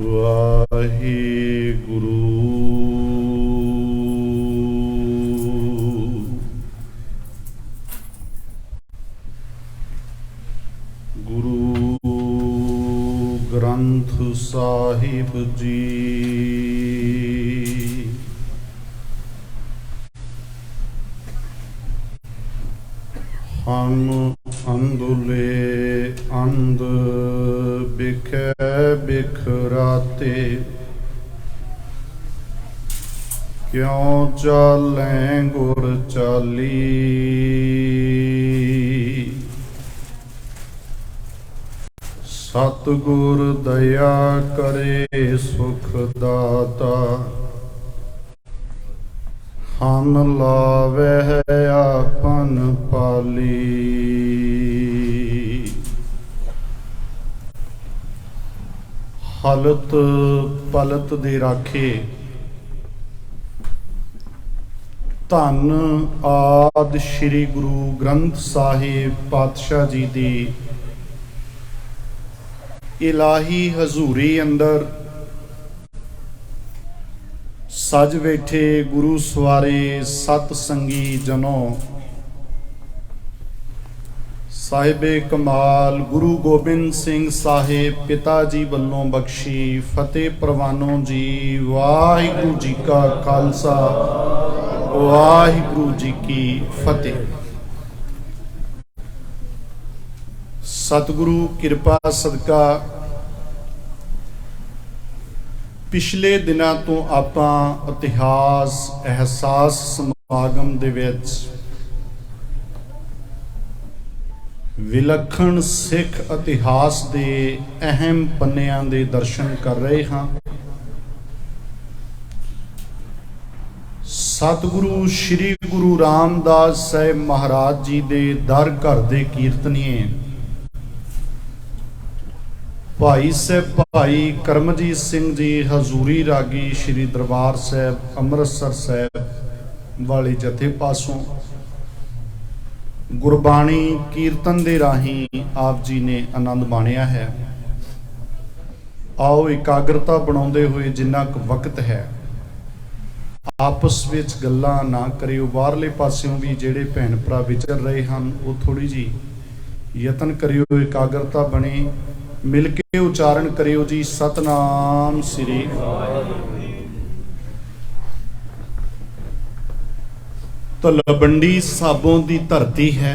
ਵਾਹਿਗੁਰੂ। ਗੁਰੂ ਗ੍ਰੰਥ ਸਾਹਿਬ ਜੀ ਹਮ ਅੰਦੁਲੇ ਅੰਧ ਬਿਖੈ ਬਿਖਰਾਤੇ ਕਿਉ ਚਾਲੈ ਗੁਰ ਚਾਲੀ ਸਤਿਗੁਰ ਦਇਆ ਕਰੇ ਸੁਖ ਦਾਤਾ ਹਨ ਲਾਵਹਿ ਆਪਨ ਪਾਲੀ। ਹਲਤ ਪਲਤ ਦੇ ਰਾਖੇ ਧੰਨ ਆਦਿ ਸ੍ਰੀ ਗੁਰੂ ਗ੍ਰੰਥ ਸਾਹਿਬ ਪਾਤਸ਼ਾਹ ਜੀ ਦੀ ਇਲਾਹੀ ਹਜ਼ੂਰੀ ਅੰਦਰ ਸਜ ਬੈਠੇ ਗੁਰੂ ਸਵਾਰੇ ਸਤ ਸੰਗੀ ਜਨੋ, ਸਾਹਿਬੇ ਕਮਾਲ ਗੁਰੂ ਗੋਬਿੰਦ ਸਿੰਘ ਸਾਹਿਬ ਪਿਤਾ ਜੀ ਵੱਲੋਂ ਬਖਸ਼ੀ ਫਤਿਹ ਪ੍ਰਵਾਨੋ ਜੀ। ਵਾਹਿਗੁਰੂ ਜੀ ਕਾ ਖਾਲਸਾ ਵਾਹਿਗੁਰੂ ਜੀ ਕੀ ਫਤਿਹ। ਸਤਿਗੁਰੂ ਕਿਰਪਾ ਸਦਕਾ ਪਿਛਲੇ ਦਿਨਾਂ ਤੋਂ ਆਪਾਂ ਇਤਿਹਾਸ ਅਹਿਸਾਸ ਸਮਾਗਮ ਦੇ ਵਿੱਚ ਵਿਲੱਖਣ ਸਿੱਖ ਇਤਿਹਾਸ ਦੇ ਅਹਿਮ ਪੰਨਿਆਂ ਦੇ ਦਰਸ਼ਨ ਕਰ ਰਹੇ ਹਾਂ। ਸਤਿਗੁਰੂ ਸ੍ਰੀ ਗੁਰੂ ਰਾਮਦਾਸ ਸਾਹਿਬ ਮਹਾਰਾਜ ਜੀ ਦੇ ਦਰ ਘਰ ਦੇ ਕੀਰਤਨੀਏ ਭਾਈ ਸਾਹਿਬ ਭਾਈ ਕਰਮਜੀਤ ਸਿੰਘ ਜੀ ਹਜ਼ੂਰੀ ਰਾਗੀ ਸ਼੍ਰੀ ਦਰਬਾਰ ਸਾਹਿਬ ਅੰਮ੍ਰਿਤਸਰ ਸਾਹਿਬ ਵਾਲੇ ਜਥੇ ਪਾਸੋਂ ਗੁਰਬਾਣੀ ਕੀਰਤਨ ਦੇ ਰਾਹੀਂ ਆਪ ਜੀ ਨੇ ਆਨੰਦ ਮਾਣਿਆ ਹੈ। ਆਓ ਇਕਾਗਰਤਾ ਬਣਾਉਂਦੇ ਹੋਏ ਜਿੰਨਾ ਕੁ ਵਕਤ ਹੈ ਆਪਸ ਵਿੱਚ ਗੱਲਾਂ ਨਾ ਕਰਿਓ। ਬਾਹਰਲੇ ਪਾਸਿਓਂ ਵੀ ਜਿਹੜੇ ਭੈਣ ਭਰਾ ਵਿਚਰ ਰਹੇ ਹਨ ਉਹ ਥੋੜੀ ਜੀ ਯਤਨ ਕਰਿਓ, ਇਕਾਗਰਤਾ ਬਣੇ, ਮਿਲ ਕੇ ਉਚਾਰਨ ਕਰਿਓ ਜੀ ਸਤਨਾਮ ਸ੍ਰੀ ਤਲਵੰਡੀ ਸਾਬੋਂ ਦੀ ਧਰਤੀ ਹੈ।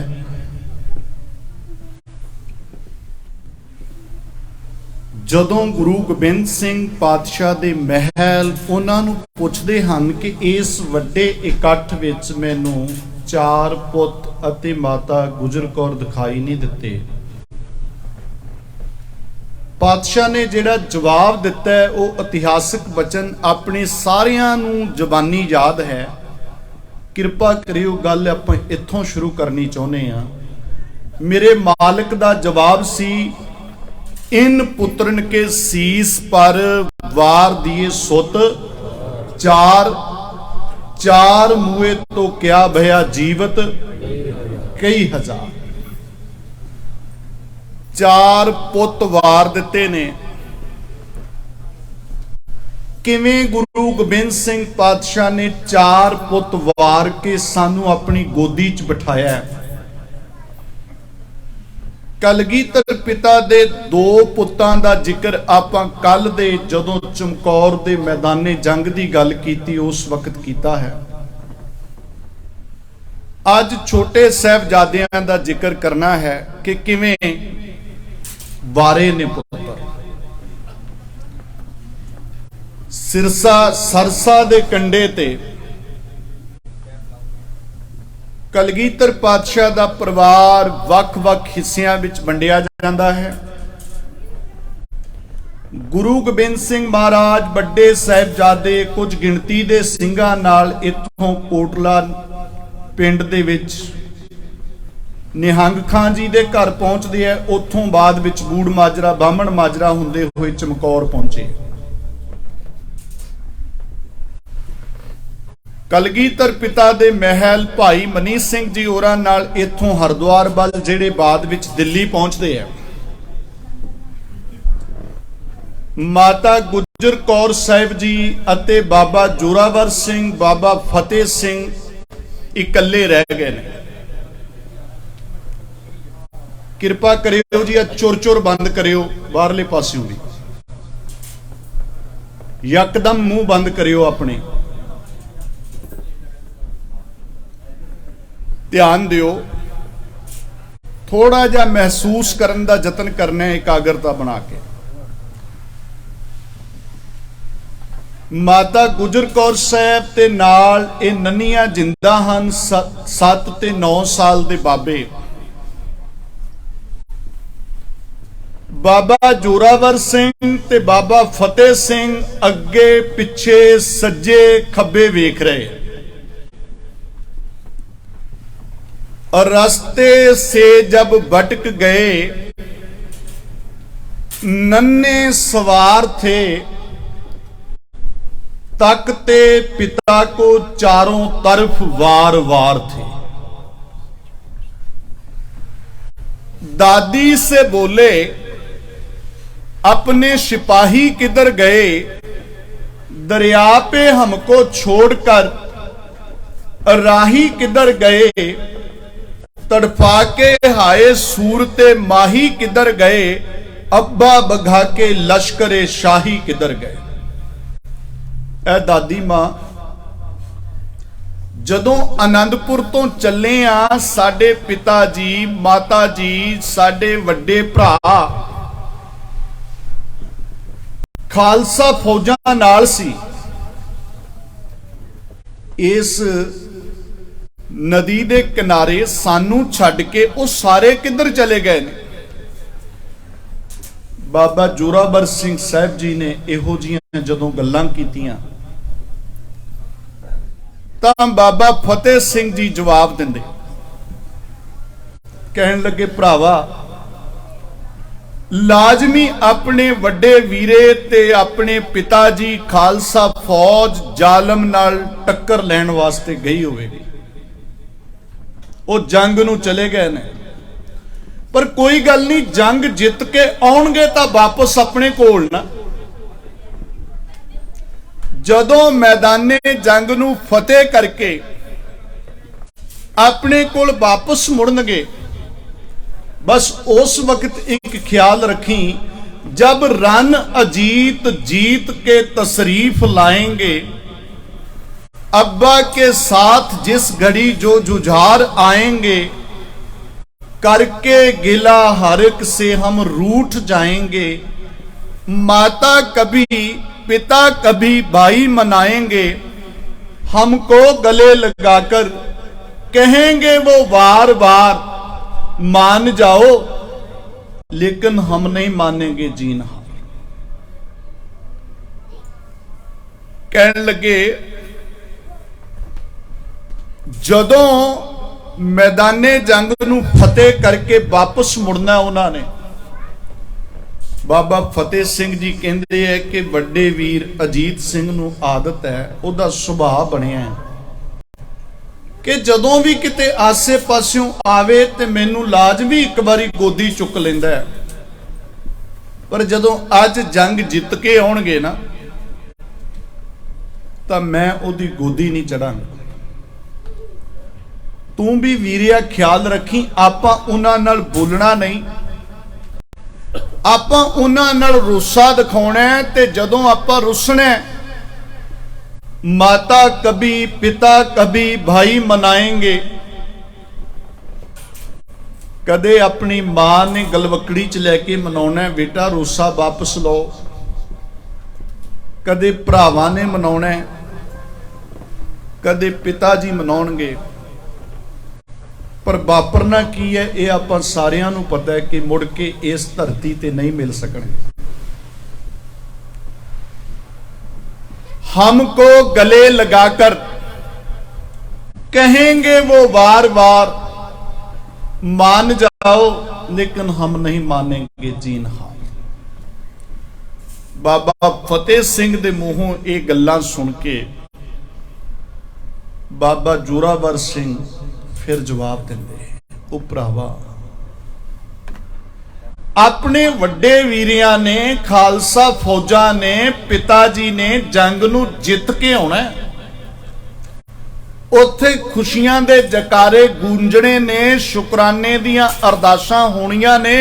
ਜਦੋਂ ਗੁਰੂ ਗੋਬਿੰਦ ਸਿੰਘ ਪਾਤਸ਼ਾਹ ਦੇ ਮਹਿਲ ਉਹਨਾਂ ਨੂੰ ਪੁੱਛਦੇ ਹਨ ਕਿ ਇਸ ਵੱਡੇ ਇਕੱਠ ਵਿੱਚ ਮੈਨੂੰ 4 ਪੁੱਤ ਅਤੇ ਮਾਤਾ ਗੁਜਰ ਕੌਰ ਦਿਖਾਈ ਨਹੀਂ ਦਿੱਤੇ। ਪਾਤਸ਼ਾਹ ਨੇ ਜਿਹੜਾ ਜਵਾਬ ਦਿੱਤਾ ਹੈ ਉਹ ਇਤਿਹਾਸਕ ਬਚਨ ਆਪਣੇ ਸਾਰਿਆਂ ਨੂੰ ਜ਼ਬਾਨੀ ਯਾਦ ਹੈ। ਕਿਰਪਾ ਕਰਿਓ, ਗੱਲ ਆਪਾਂ ਇੱਥੋਂ ਸ਼ੁਰੂ ਕਰਨੀ ਚਾਹੁੰਦੇ ਹਾਂ। ਮੇਰੇ ਮਾਲਕ ਦਾ ਜਵਾਬ ਸੀ, ਇਨ ਪੁੱਤਰਨ ਕੇ ਸੀਸ ਪਰ ਵਾਰ ਦੀਏ ਸੁਤ ਚਾਰ ਮੂਏ ਤੋਂ ਕਿਆ ਭਇਆ ਜੀਵਤ ਕਈ ਹਜ਼ਾਰ। 4 ਪੁੱਤ ਵਾਰ ਦਿੱਤੇ ਨੇ। ਕਿਵੇਂ ਗੁਰੂ ਗੋਬਿੰਦ ਸਿੰਘ ਪਾਤਸ਼ਾਹ ਨੇ 4 ਪੁੱਤ ਵਾਰ ਕੇ ਸਾਨੂੰ ਆਪਣੀ ਗੋਦੀ 'ਚ ਬਿਠਾਇਆ ਹੈ। ਕਲਗੀਧਰ ਪਿਤਾ ਦੇ 2 ਪੁੱਤਾਂ ਦਾ ਜ਼ਿਕਰ ਆਪਾਂ ਕੱਲ ਦੇ ਜਦੋਂ ਚਮਕੌਰ ਦੇ ਮੈਦਾਨੇ ਜੰਗ ਦੀ ਗੱਲ ਕੀਤੀ ਉਸ ਵਕਤ ਕੀਤਾ ਹੈ। ਅੱਜ ਛੋਟੇ ਸਾਹਿਬਜ਼ਾਦਿਆਂ ਦਾ ਜ਼ਿਕਰ ਕਰਨਾ ਹੈ ਕਿ ਕਿਵੇਂ ਵਾਰੇ ਨੇ ਪੁੱਤਰ। ਸਰਸਾ ਦੇ ਕੰਢੇ ਤੇ ਕਲਗੀਧਰ ਪਾਤਸ਼ਾਹ ਦਾ ਪਰਿਵਾਰ ਵੱਖ-ਵੱਖ ਹਿੱਸਿਆਂ ਵਿੱਚ ਵੰਡਿਆ ਜਾਂਦਾ ਹੈ। ਗੁਰੂ ਗੋਬਿੰਦ ਸਿੰਘ ਮਹਾਰਾਜ ਵੱਡੇ ਸਾਹਿਬਜ਼ਾਦੇ ਕੁਝ ਗਿਣਤੀ ਦੇ ਸਿੰਘਾਂ ਨਾਲ ਇੱਥੋਂ ਕੋਟਲਾ ਪਿੰਡ ਦੇ ਵਿੱਚ ਨਿਹੰਗ ਖਾਂ ਜੀ ਦੇ ਘਰ ਪਹੁੰਚਦੇ ਆ। ਉੱਥੋਂ ਬਾਅਦ ਵਿੱਚ ਬੂੜ ਮਾਜਰਾ ਬਾਹਮਣ ਮਾਜਰਾ ਹੁੰਦੇ ਹੋਏ ਚਮਕੌਰ ਪਹੁੰਚੇ। ਕਲਗੀਧਰ ਪਿਤਾ ਦੇ ਮਹਿਲ ਭਾਈ ਮਨੀ ਸਿੰਘ ਜੀ ਹੋਰਾਂ ਨਾਲ ਇੱਥੋਂ ਹਰਿਦੁਆਰ ਵੱਲ ਜਿਹੜੇ ਬਾਅਦ ਵਿੱਚ ਦਿੱਲੀ ਪਹੁੰਚਦੇ ਆ। ਮਾਤਾ ਗੁਜਰ ਕੌਰ ਸਾਹਿਬ ਜੀ ਅਤੇ ਬਾਬਾ ਜੋਰਾਵਰ ਸਿੰਘ, ਬਾਬਾ ਫਤਿਹ ਸਿੰਘ ਇਕੱਲੇ ਰਹਿ ਗਏ ਨੇ। ਕਿਰਪਾ ਕਰਿਓ ਜੀ, ਚੁਰ ਚੁਰ ਬੰਦ ਕਰਿਓ ਬਾਹਰਲੇ ਪਾਸਿਓਂ ਵੀ, ਯਕਦਮ ਮੂੰਹ ਬੰਦ ਕਰਿਓ ਆਪਣੇ। ਧਿਆਨ ਦਿਓ, ਥੋੜਾ ਜਿਹਾ ਮਹਿਸੂਸ ਕਰਨ ਦਾ ਯਤਨ ਕਰਨਾ ਹੈ, ਇਕਾਗਰਤਾ ਬਣਾ ਕੇ। ਮਾਤਾ ਗੁਜਰ ਕੌਰ ਸਾਹਿਬ ਤੇ ਨਾਲ ਇਹ ਨੰਨੀਆਂ ਜਿੰਦਾ ਹਨ, 7 ਤੇ 9 ਸਾਲ ਦੇ ਬਾਬੇ। ਬਾਬਾ ਜੋਰਾਵਰ ਸਿੰਘ ਤੇ ਬਾਬਾ ਫਤਿਹ ਸਿੰਘ ਅੱਗੇ ਪਿੱਛੇ ਸੱਜੇ ਖੱਬੇ ਵੇਖ ਰਹੇ। और रास्ते से जब भटक गए, नन्हे सवार थे, तकते पिता को चारों तरफ वार वार थे। दादी से बोले, अपने सिपाही किधर गए? दरिया पे हमको छोड़कर राही किधर गए? तड़फा के हाय सूरते माही किधर गए? अब्बा बघा के लश्करे शाही किधर गए? ए दादी मां, जदों आनंदपुर तो चले आ, साडे पिता जी, माता जी, साडे वड्डे भरा खालसा फौजां नाल सी। इस नदी दे किनारे सानू छड्ड के वो सारे किधर चले गए ने? बाबा जोरावर सिंह साहब जी ने इहो जिहियां जदों गल्लां कीतियां तां बाबा फतेह सिंह जी जवाब दिंदे, कहन लगे, भरावा लाजमी अपने वड्डे वीरे ते अपने पिता जी खालसा फौज जालम नाल टक्कर लैण वास्ते गई होवेगी। वो जंग नूं चले गए ने, पर कोई गल नहीं, जंग जित के आउणगे तां वापस अपने कोल ना। जदों मैदाने जंग नूं फतेह करके अपने कोल वापस मुड़नगे, बस उस वक्त एक ख्याल रखी, जब रन अजीत जीत के तशरीफ लाएंगे, अब्बा के साथ जिस घड़ी जो जुझार आएंगे, करके गिला हरक से हम रूठ जाएंगे। माता कभी पिता कभी भाई मनाएंगे, हमको गले लगाकर कहेंगे वो बार बार, मान जाओ लेकिन हम नहीं मानेंगे जीना। कहने लगे, जदों मैदाने जंग नूं फतेह करके वापस मुड़ना उन्होंने, बाबा फतेह सिंह जी कहते हैं कि वड्डे वीर अजीत सिंह नूं आदत है, उहदा सुभाव बनिया है कि जदों भी किते आसे पासियों आवे ते मैनू लाजमी एक बारी गोदी चुक लैंदा है, पर जदों अज जंग जित के आउणगे ना तां मैं उहदी गोदी नहीं चढ़ांगा। तू भी वीरिया ख्याल रखी, आपां उन्हां नाल बोलना नहीं, आपां उन्हां नाल रुस्सा दिखाउणा है, ते जदों आपां रुसना है, माता कभी पिता कभी भाई मनाएंगे। कदे अपनी मां ने गलवकड़ी च लैके मनाउणा है, बेटा रुस्सा वापस लो, कदे भरावां ने मनाउणा है, कदे पिता जी मनाउणगे, पर वापरना की है ये आपां सारियां नूं पता है कि मुड़ के इस धरती ते नहीं मिल सकणगे। हमको गले लगाकर कहेंगे वो बार बार, मान जाओ लेकिन हम नहीं मानेंगे जीन हाल। बाबा फतेह सिंह दे मूहों ये गल्लां सुन के बाबा जोरावर सिंह फिर जवाब देंदे, ओ भरावा अपने वड्डे वीरियां ने, खालसा फौजा ने, पिता जी ने जंग नूं जित के आउणा है। उत्थे खुशियां दे जकारे गूंजणे ने, शुकराने दियां अरदासां होणीਆਂ ने।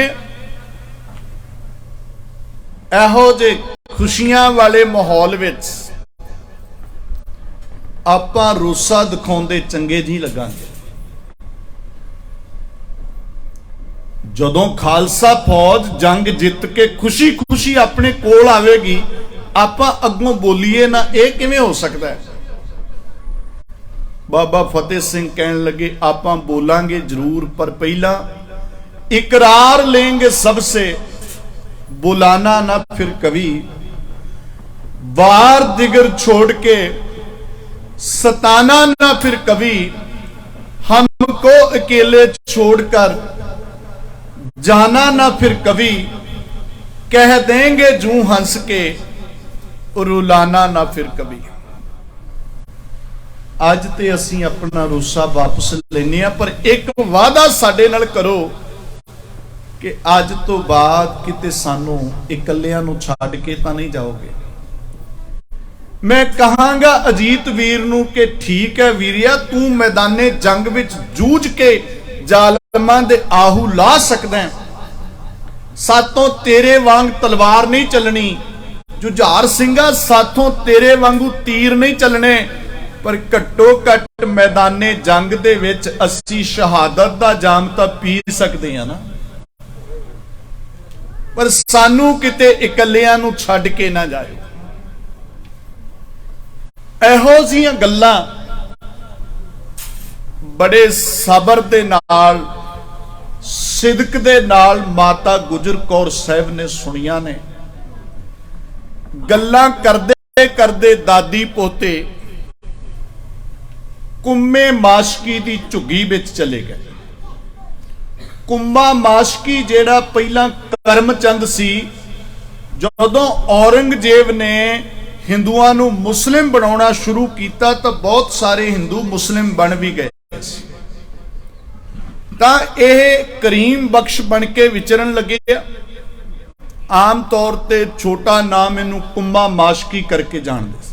ਇਹੋ ਜਿਹੇ खुशियां वाले माहौल विच आपां रोसा दिखाउंदे चंगे नहीं लगांगे। जदों खालसा फौज जंग जित के खुशी खुशी अपने कोल आवेगी, आपां अग्गों बोलीए ना, यह किवें हो सकता है? बाबा फतेह सिंह कहन लगे, आपां बोलांगे जरूर, पर पहला इकरार लेंगे सबसे, बुलाना ना फिर कभी, वार दिगर छोड़ के सताना ना फिर कभी, हमको अकेले छोड़कर जाना ना फिर कभी, कह देंगे जूं हंस के रुलाना ना फिर कभी। अज ते असी अपना रोसा वापस लेने आ, पर एक वादा साडे नाल करो कि अज तो बाद किते सानू इकल्लियां नूं छड्ड के तां नहीं जाओगे। मैं कहांगा अजीत वीर नूं कि ठीक है वीरिया, तू मैदाने जंग विच जूझ के जालमां दे आहू ला सकदा है, सातों तेरे वांग तलवार नहीं चलनी, जुझार सिंघा साथों तेरे वांगू तीर नहीं चलने, पर घट्टो घट मैदाने जंग दे विच असी शहादत दा जाम तां पी सकदे हां ना, पर सानू किते इकल्लियां नूं छड्ड के ना जाओ। ਇਹੋ ਜਿਹੀਆਂ ਗੱਲਾਂ बड़े सबर दे नाल, सिदक दे नाल माता गुजर कौर साहब ने सुनिया ने। गल्लां करदे करदे दादी पोते कुम्मे माशकी दी झुग्गी विच चले गए। कुम्मा माशकी जेड़ा पहला करमचंद सी, जदों औरंगजेब ने हिंदुआं नूं मुस्लिम बनाउणा शुरू किया तो बहुत सारे हिंदू मुस्लिम बन भी गए। तां यह करीम बख्श बन के विचरण लगे। आम तौर ते छोटा नाम इनू कुम्मा माशकी करके जानते।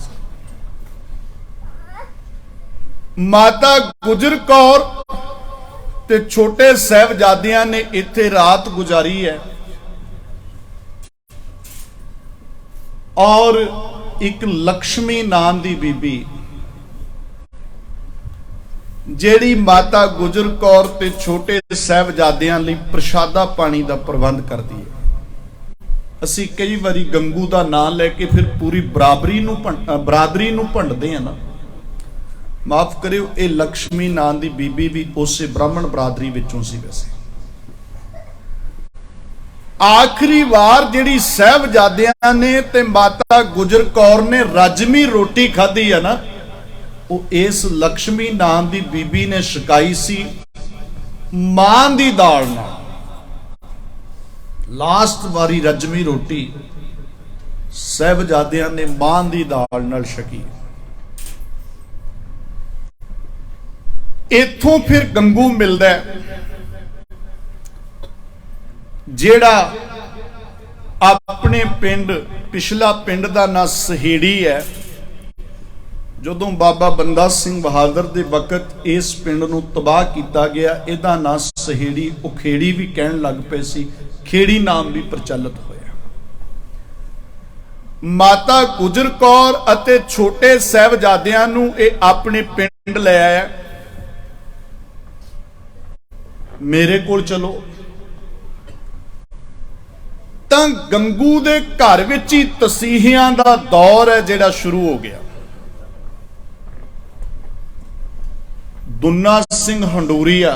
माता गुजर कौर ते छोटे साहिबजादियां ने इत्थे रात गुजारी है, और एक लक्ष्मी नाम दी बीबी जेड़ी माता गुजर कौर ते छोटे साहिबजादियां लई प्रशादा पानी दा प्रबंध करदी है। असी कई बारी गंगू दा नाम लैके फिर पूरी बरादरी नूं भंडदे हैं ना, माफ करियो, ये लक्ष्मी नाम दी बीबी भी उसे ब्राह्मण बरादरी विचों सी। वैसे आखिरी वार जिहड़ी साहिबजादियां ने ते माता गुजर कौर ने रजमी रोटी खाधी है ना, वो इस लक्ष्मी नाम दी बीबी ने छकाई सी मां दी दाल नाल। लास्ट वारी रजमी रोटी साहिबजादियां ने मां दी दाल नाल छकी। इथों फिर गंगू मिलदा है जेड़ा अपने पिंड, पिछला पिंड का ना सहेड़ी है। जदों बाबा बंदा सिंह बहादुर के वक्त इस पिंड नूं तबाह किया गया, इहदा ना सहेड़ी उखेड़ी भी कहण लग पे सी, खेड़ी नाम भी प्रचलित होया। माता गुजर कौर अते छोटे साहिबजादियां नूं इह अपने पिंड ले आया, मेरे कोल चलो। तां गंगू दे घर विच ही तसीहियां दा दौर है जिहड़ा शुरू हो गया। दुन्ना सिंह हंडूरिया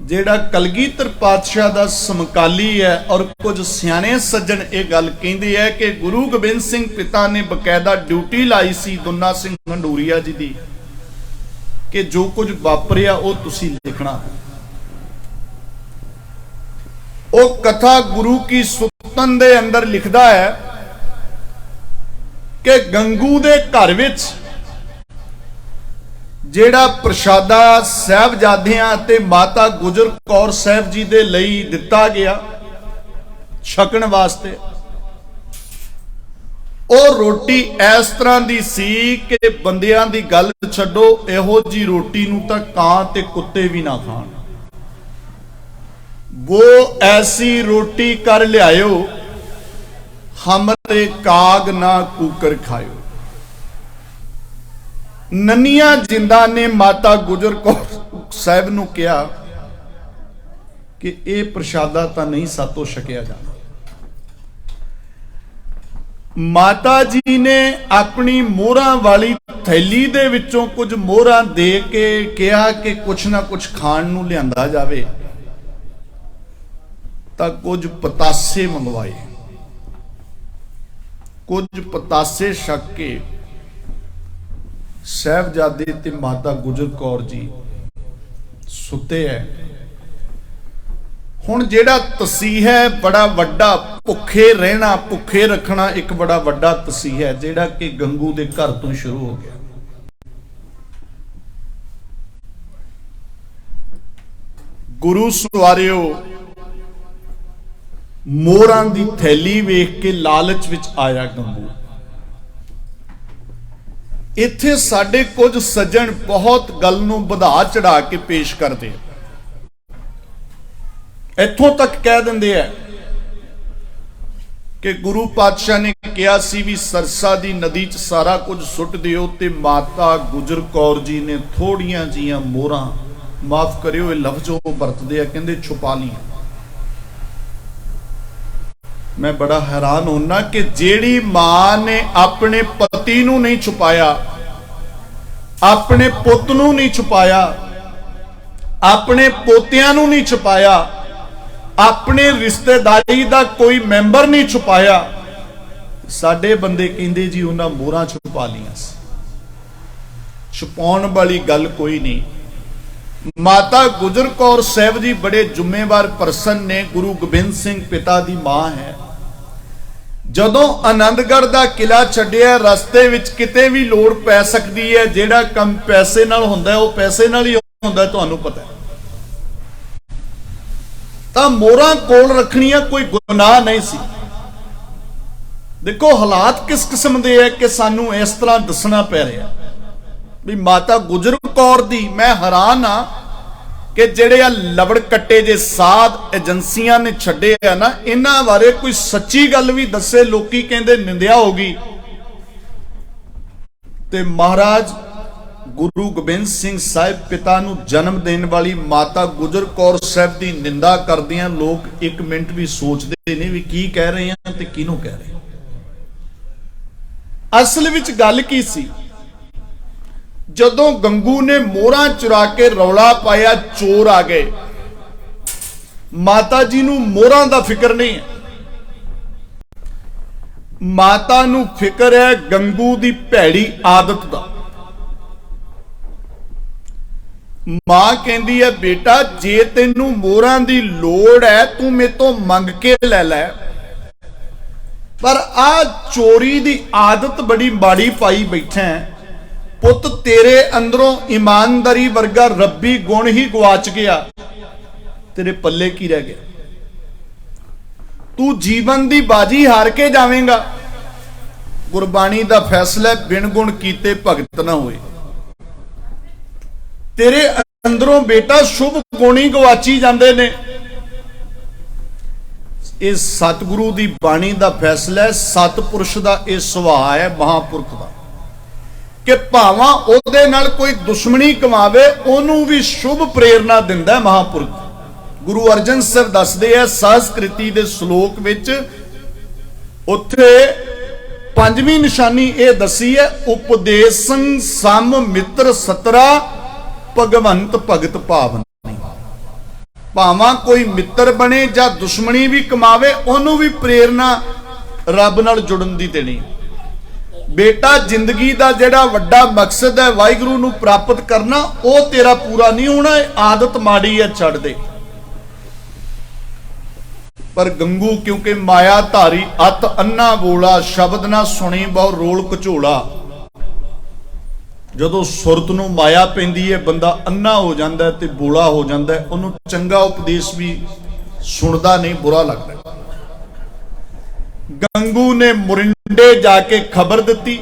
जिहड़ा कलगीधर पातशाह दा समकाली है, और कुछ सियाने सज्जन ये गल कहंदे है कि गुरु गोबिंद सिंह पिता ने बकायदा ड्यूटी लाई सी दुन्ना सिंह हंडूरिया जी दी कि जो कुछ वापरिया वो तुसी लिखना। वो कथा गुरु की सुतन दे अंदर लिखदा है कि गंगू दे घर विच ਜਿਹੜਾ ਪ੍ਰਸ਼ਾਦਾ ਸਾਹਿਬਜ਼ਾਦਿਆਂ ਅਤੇ ਮਾਤਾ ਗੁਜਰ ਕੌਰ ਸਾਹਿਬ ਜੀ ਦੇ ਲਈ ਦਿੱਤਾ ਗਿਆ ਛਕਣ ਵਾਸਤੇ, ਉਹ ਰੋਟੀ ਇਸ ਤਰ੍ਹਾਂ ਦੀ ਸੀ ਕਿ ਬੰਦਿਆਂ ਦੀ ਗੱਲ ਛੱਡੋ, ਇਹੋ ਜੀ ਰੋਟੀ ਨੂੰ ਤਾਂ ਕਾਂ ਤੇ ਕੁੱਤੇ ਵੀ ਨਾ ਖਾਣ। वो ऐसी रोटी कर लियायो, हमरे काग ना कूकर खायो। ननिया जिंदा ने माता गुजर कौर साहब नूं कहा कि यह प्रशादा तो नहीं सातों छकिया जाना। माता जी ने अपनी मोहरां वाली थैली दे विचों कुछ मोहरां दे के कहा कि कुछ ना कुछ खाण नूं लिआंदा जावे, कुछ पतासे मंगवाए। कुछ पतासे छक के साहिबजादे ते माता गुजर कौर जी सुते है। हुण जेड़ा तसीहा है बड़ा वड्डा, भुखे रहना भुखे रखना एक बड़ा वड्डा तसीहा है जेड़ा कि गंगू दे घर तो शुरू हो गया। गुरु सवारियो मोहरां दी थैली वेख के लालच विच आया गंगू। इत्थे साडे कुछ सज्जण बहुत गल नूं वधा चढ़ा के पेश करते, इत्थों तक कह दिंदे है कि गुरु पातशाह ने कहा सी भी सरसा दी नदी च सारा कुछ सुट दिओ, ते माता गुजर कौर जी ने थोड़ियां जिहियां मोहरां, माफ करियो ये लफ्ज़ वो वरतदे आ, कहंदे छुपा लिया। मैं बड़ा हैरान होना कि जेड़ी मां ने अपने पति नूं नहीं छुपाया, अपने पुत नूं नहीं छुपाया, अपने पोतियां नूं नहीं छुपाया, अपने रिश्तेदारी दा कोई मैंबर नहीं छुपाया, साडे बंदे कहंदे जी उन्हां मोहरां छुपा लियां। छुपाउण वाली गल कोई नहीं। माता गुजर कौर साहब जी बड़े जुम्मेवार परसन ने। गुरु गोबिंद सिंह पिता दी मां है। जदों आनंदगढ़ दा किला छड्डिया, रस्ते विच किते भी लोड़ पै सकदी है, जेड़ा काम पैसे नाल हुंदा है वो पैसे नाल ही हुंदा है, तुहानूं पता है। तां मोहरां कोल रखणियां कोई गुनाह नहीं सी। देखो हालात किस किस्म दे है कि सानूं इस तरह दसना पै रिहा भी माता गुजर कौर दी। मैं हैरान हाँ कि जेड़े लवड़ कट्टे जे साध एजेंसियां ने छड्डे आ ना, इन्हां बारे कोई सच्ची गल भी दसे, लोकी कहंदे निंदिया होगी। ते महाराज गुरु गोबिंद सिंह साहिब पिता नूं जन्म देने वाली माता गुजर कौर साहब की निंदा करदियां लोग एक मिनट भी सोचते नहीं भी की कह रहे हैं ते किहनूं कह रहे हैं। असल विच गल की सी, जदों गंगू ने मोहरां चुरा के रौला पाया, चोर आ गए, माता जी नूं मोहरां दा फिक्र नहीं है। माता नूं फिक्र है गंगू दी भैड़ी आदत दा। मां कहंदी है बेटा जे तैनूं मोहरां दी लोड़ है तू मेरे तो मंग के ले लै, पर आ चोरी दी आदत बड़ी माड़ी पाई बैठा है। पुत तेरे अंदरों ईमानदारी वर्गा रब्बी गुण ही गवाच गया, तेरे पल्ले की रह गया। तू जीवन दी बाजी हार के जावेंगा। गुरबाणी दा फैसला बिन गुण कीते भगत ना होए। तेरे अंदरों बेटा शुभ गुण ही गवाची जाते ने। इस सतगुरु दी बाणी दा फैसला है, सतपुरुष दा इह सुभाअ है महापुरख दा कि भावां ओहदे नाल कोई दुश्मनी कमावे ओनू भी शुभ प्रेरणा दिंदा है महापुरख। गुरु अर्जन साहब दसदे है संस्कृति दे श्लोक विच, उत्थे पंजवीं निशानी यह दसी है, उपदेशन सम मित्र सतरा भगवंत भगत भावनी। भावां कोई मित्र बने या दुश्मनी भी कमावे ओनू भी प्रेरणा रब नाल जुड़न दी देनी। बेटा जिंदगी दा जेड़ा वड्डा मकसद है वाहिगुरू नूं प्राप्त करना, वो तेरा पूरा नहीं होना। आदत माड़ी है, छड़ दे। पर गंगू क्योंकि माया धारी अत अन्ना बोला, शब्द ना सुनी बहु रोल कचोला, ਜਦੋਂ ਸੁਰਤ ਨੂੰ ਮਾਇਆ ਪੈਂਦੀ ਹੈ ਬੰਦਾ ਅੰਨਾ ਹੋ ਜਾਂਦਾ ਤੇ ਬੋਲਾ ਹੋ ਜਾਂਦਾ, ਉਹਨੂੰ ਚੰਗਾ ਉਪਦੇਸ਼ ਵੀ ਸੁਣਦਾ ਨਹੀਂ, ਬੁਰਾ ਲੱਗਦਾ। ਗੰਗੂ ਨੇ ਮੁਰਿੰਡੇ ਜਾ ਕੇ ਖਬਰ ਦਿੱਤੀ,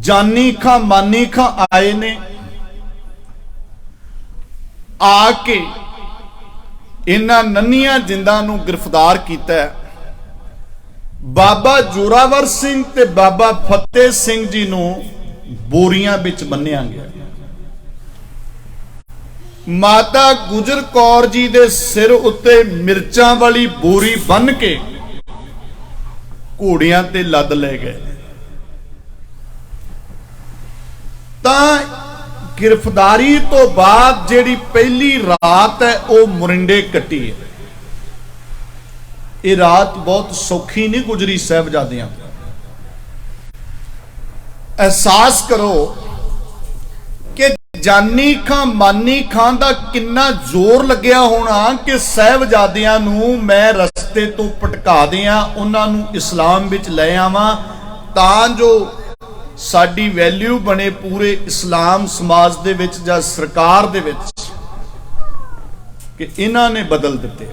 ਜਾਨੀ ਖਾਂ ਮਾਨੀ ਖਾਂ ਆਏ ਨੇ, ਆ ਕੇ ਇਹਨਾਂ ਨੰਨੀਆਂ ਜਿੰਦਾਂ ਨੂੰ ਗ੍ਰਿਫਤਾਰ ਕੀਤਾ। ਬਾਬਾ ਜੋਰਾਵਰ ਸਿੰਘ ਤੇ ਬਾਬਾ ਫਤਿਹ ਸਿੰਘ ਜੀ ਨੂੰ ਬੋਰੀਆਂ ਵਿੱਚ ਬੰਨਿਆ ਗਿਆ। ਮਾਤਾ ਗੁਜਰ ਕੌਰ ਜੀ ਦੇ ਸਿਰ ਉੱਤੇ ਮਿਰਚਾਂ ਵਾਲੀ ਬੋਰੀ ਬੰਨ ਕੇ ਘੋੜਿਆਂ ਤੇ ਲੱਦ ਲੈ ਗਏ। ਤਾਂ गिरफ्तारी तो बाद जिहड़ी पहली रात है वो मुरिंडे कटी है। ये रात बहुत सौखी नहीं गुजरी साहिबजादियां। एहसास करो कि जानी खां मानी खां दा किन्ना जोर लग्या होना कि साहिबजादियां नूं मैं रस्ते तो भटका दियां, उन्हां नूं इस्लाम विच ले आवां तां जो साडी वैल्यू बने पूरे इस्लाम समाज दे विच जां सरकार दे विच, कि इन्हां ने बदल दिते।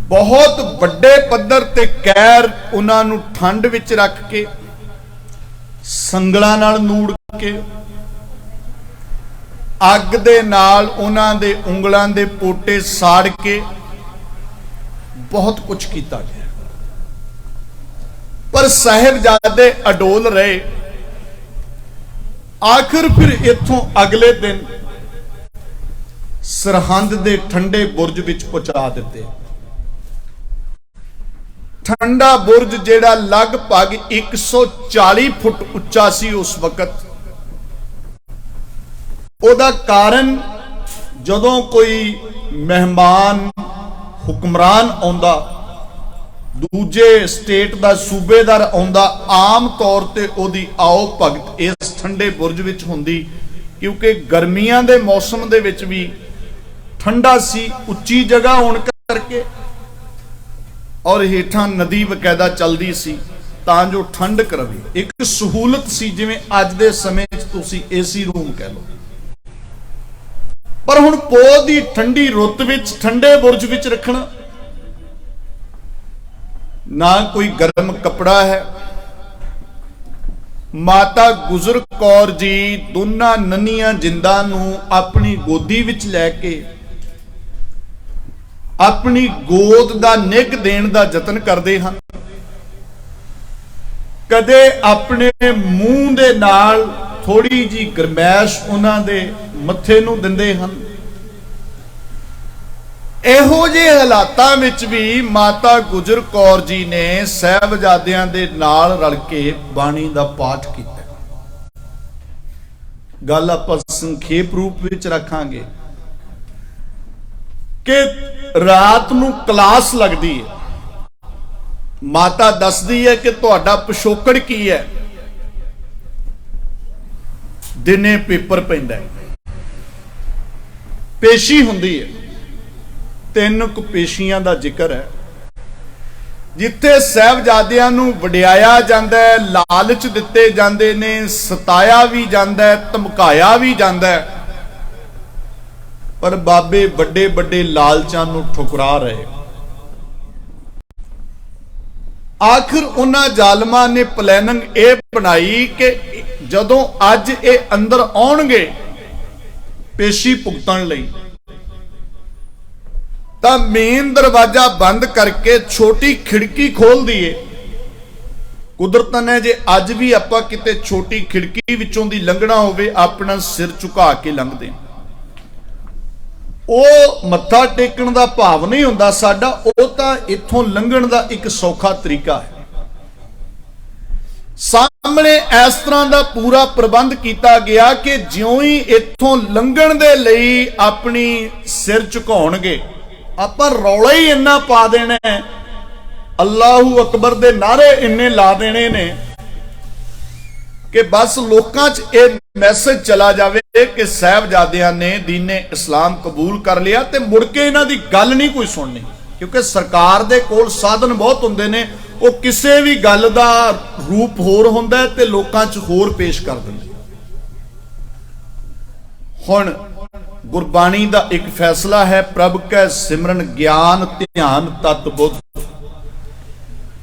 बहुत वड्डे पद्धर ते कैर उन्हां नूं ठंड विच रख के संगलां नाल नूड़ के अग दे नाल उन्हां दे उंगलां दे पोटे साड़ के बहुत कुछ कीता गया। पर साहिबजादे अडोल रहे। आखिर फिर इथों अगले दिन सरहंद दे ठंडे बुरज विच पहुंचा दिते। ठंडा बुरज जेड़ा लगभग 140 फुट उच्चा सी उस वक्त। ओदा कारण जदों कोई मेहमान हुक्मरान आउंदा, दूजे स्टेट का सूबेदार आउंदा, आम तौर ते ओदी आओ भगत इस ठंडे बुरज विच हुंदी, क्योंकि गर्मियां दे मौसम दे विच भी ठंडा सी, उच्ची जगह होने करके, और हेठां नदी बकायदा चलदी सी तां जो ठंडक रवे। एक सहूलत सी, जिवें अज दे समय च तुसीं एसी रूम कह लो। पर हुण पोह दी ठंडी रुत विच ठंडे बुरज विच रखना, ना कोई गर्म कपड़ा है। माता गुजर कौर जी दोनों नन्नियां जिंदा नूं अपनी गोदी विच लैके अपनी गोद दा निग देण दा जतन करदे हन। कदे अपने मूंह दे नाल थोड़ी जी गरमैश उन्हां दे मत्थे नूं दिंदे हन। इहो जे हालातां विच भी माता गुजर कौर जी ने साहिबजादियां दे नाल रल के बाणी दा पाठ कीता। गल आपां संखेप रूप विच रखांगे कि रात नूं क्लास लगदी है। माता दसदी है कि तुहाडा पिछोकड़ की है। दिने पेपर पैंदा है, पेशी हुंदी है। 3 ਕੁ पेशियां का जिक्र है, जिथे साहिबजादियां नूं वडियाया जांदा है, लालच दिते जांदे ने, सताया भी जांदा है, धमकाया भी जांदा है। पर बाबे बड़े बड़े लालचां नूं ठुकरा रहे। आखिर उन्हां जालमां ने प्लैनिंग ये बनाई कि जदों अज ये अंदर आउणगे पेशी भुगतण लई, तां मेन दरवाजा बंद करके छोटी खिड़की खोल दिए। कुदरत ने जे अज भी आपां किते छोटी खिड़की विचों दी लंघना होवे, अपना सिर झुका के लंघदे, ਉਹ ਮੱਥਾ ਟੇਕਣ ਦਾ ਭਾਵ ਨਹੀਂ ਹੁੰਦਾ ਸਾਡਾ, ਉਹ ਤਾਂ ਇੱਥੋਂ ਲੰਘਣ ਦਾ ਇੱਕ ਸੌਖਾ ਤਰੀਕਾ ਹੈ। ਸਾਹਮਣੇ ਇਸ ਤਰ੍ਹਾਂ ਦਾ ਪੂਰਾ ਪ੍ਰਬੰਧ ਕੀਤਾ ਗਿਆ ਕਿ ਜਿਉਂ ਹੀ ਇੱਥੋਂ ਲੰਘਣ ਦੇ ਲਈ ਆਪਣੀ ਸਿਰ ਝੁਕਾਉਣਗੇ, ਆਪਾਂ ਰੌਲਾ ਹੀ ਇੰਨਾ ਪਾ ਦੇਣਾ, ਅੱਲਾਹੂ ਅਕਬਰ ਦੇ ਨਾਰੇ ਇੰਨੇ ਲਾ ਦੇਣੇ ਨੇ कि बस लोकां च ये मैसेज चला जाए कि साहिबजादियां ने दीने इस्लाम कबूल कर लिया, तो मुड़ के इन्हां दी गल नहीं कोई सुननी, क्योंकि सरकार दे कोल साधन बहुत हुंदे ने, वो किसी भी गल का रूप होर हुंदा है ते लोकां च होर पेश कर दिंदे। हुण गुरबाणी दा एक फैसला है, प्रभ कै सिमरन ज्ञान ध्यान तत बुद्ध।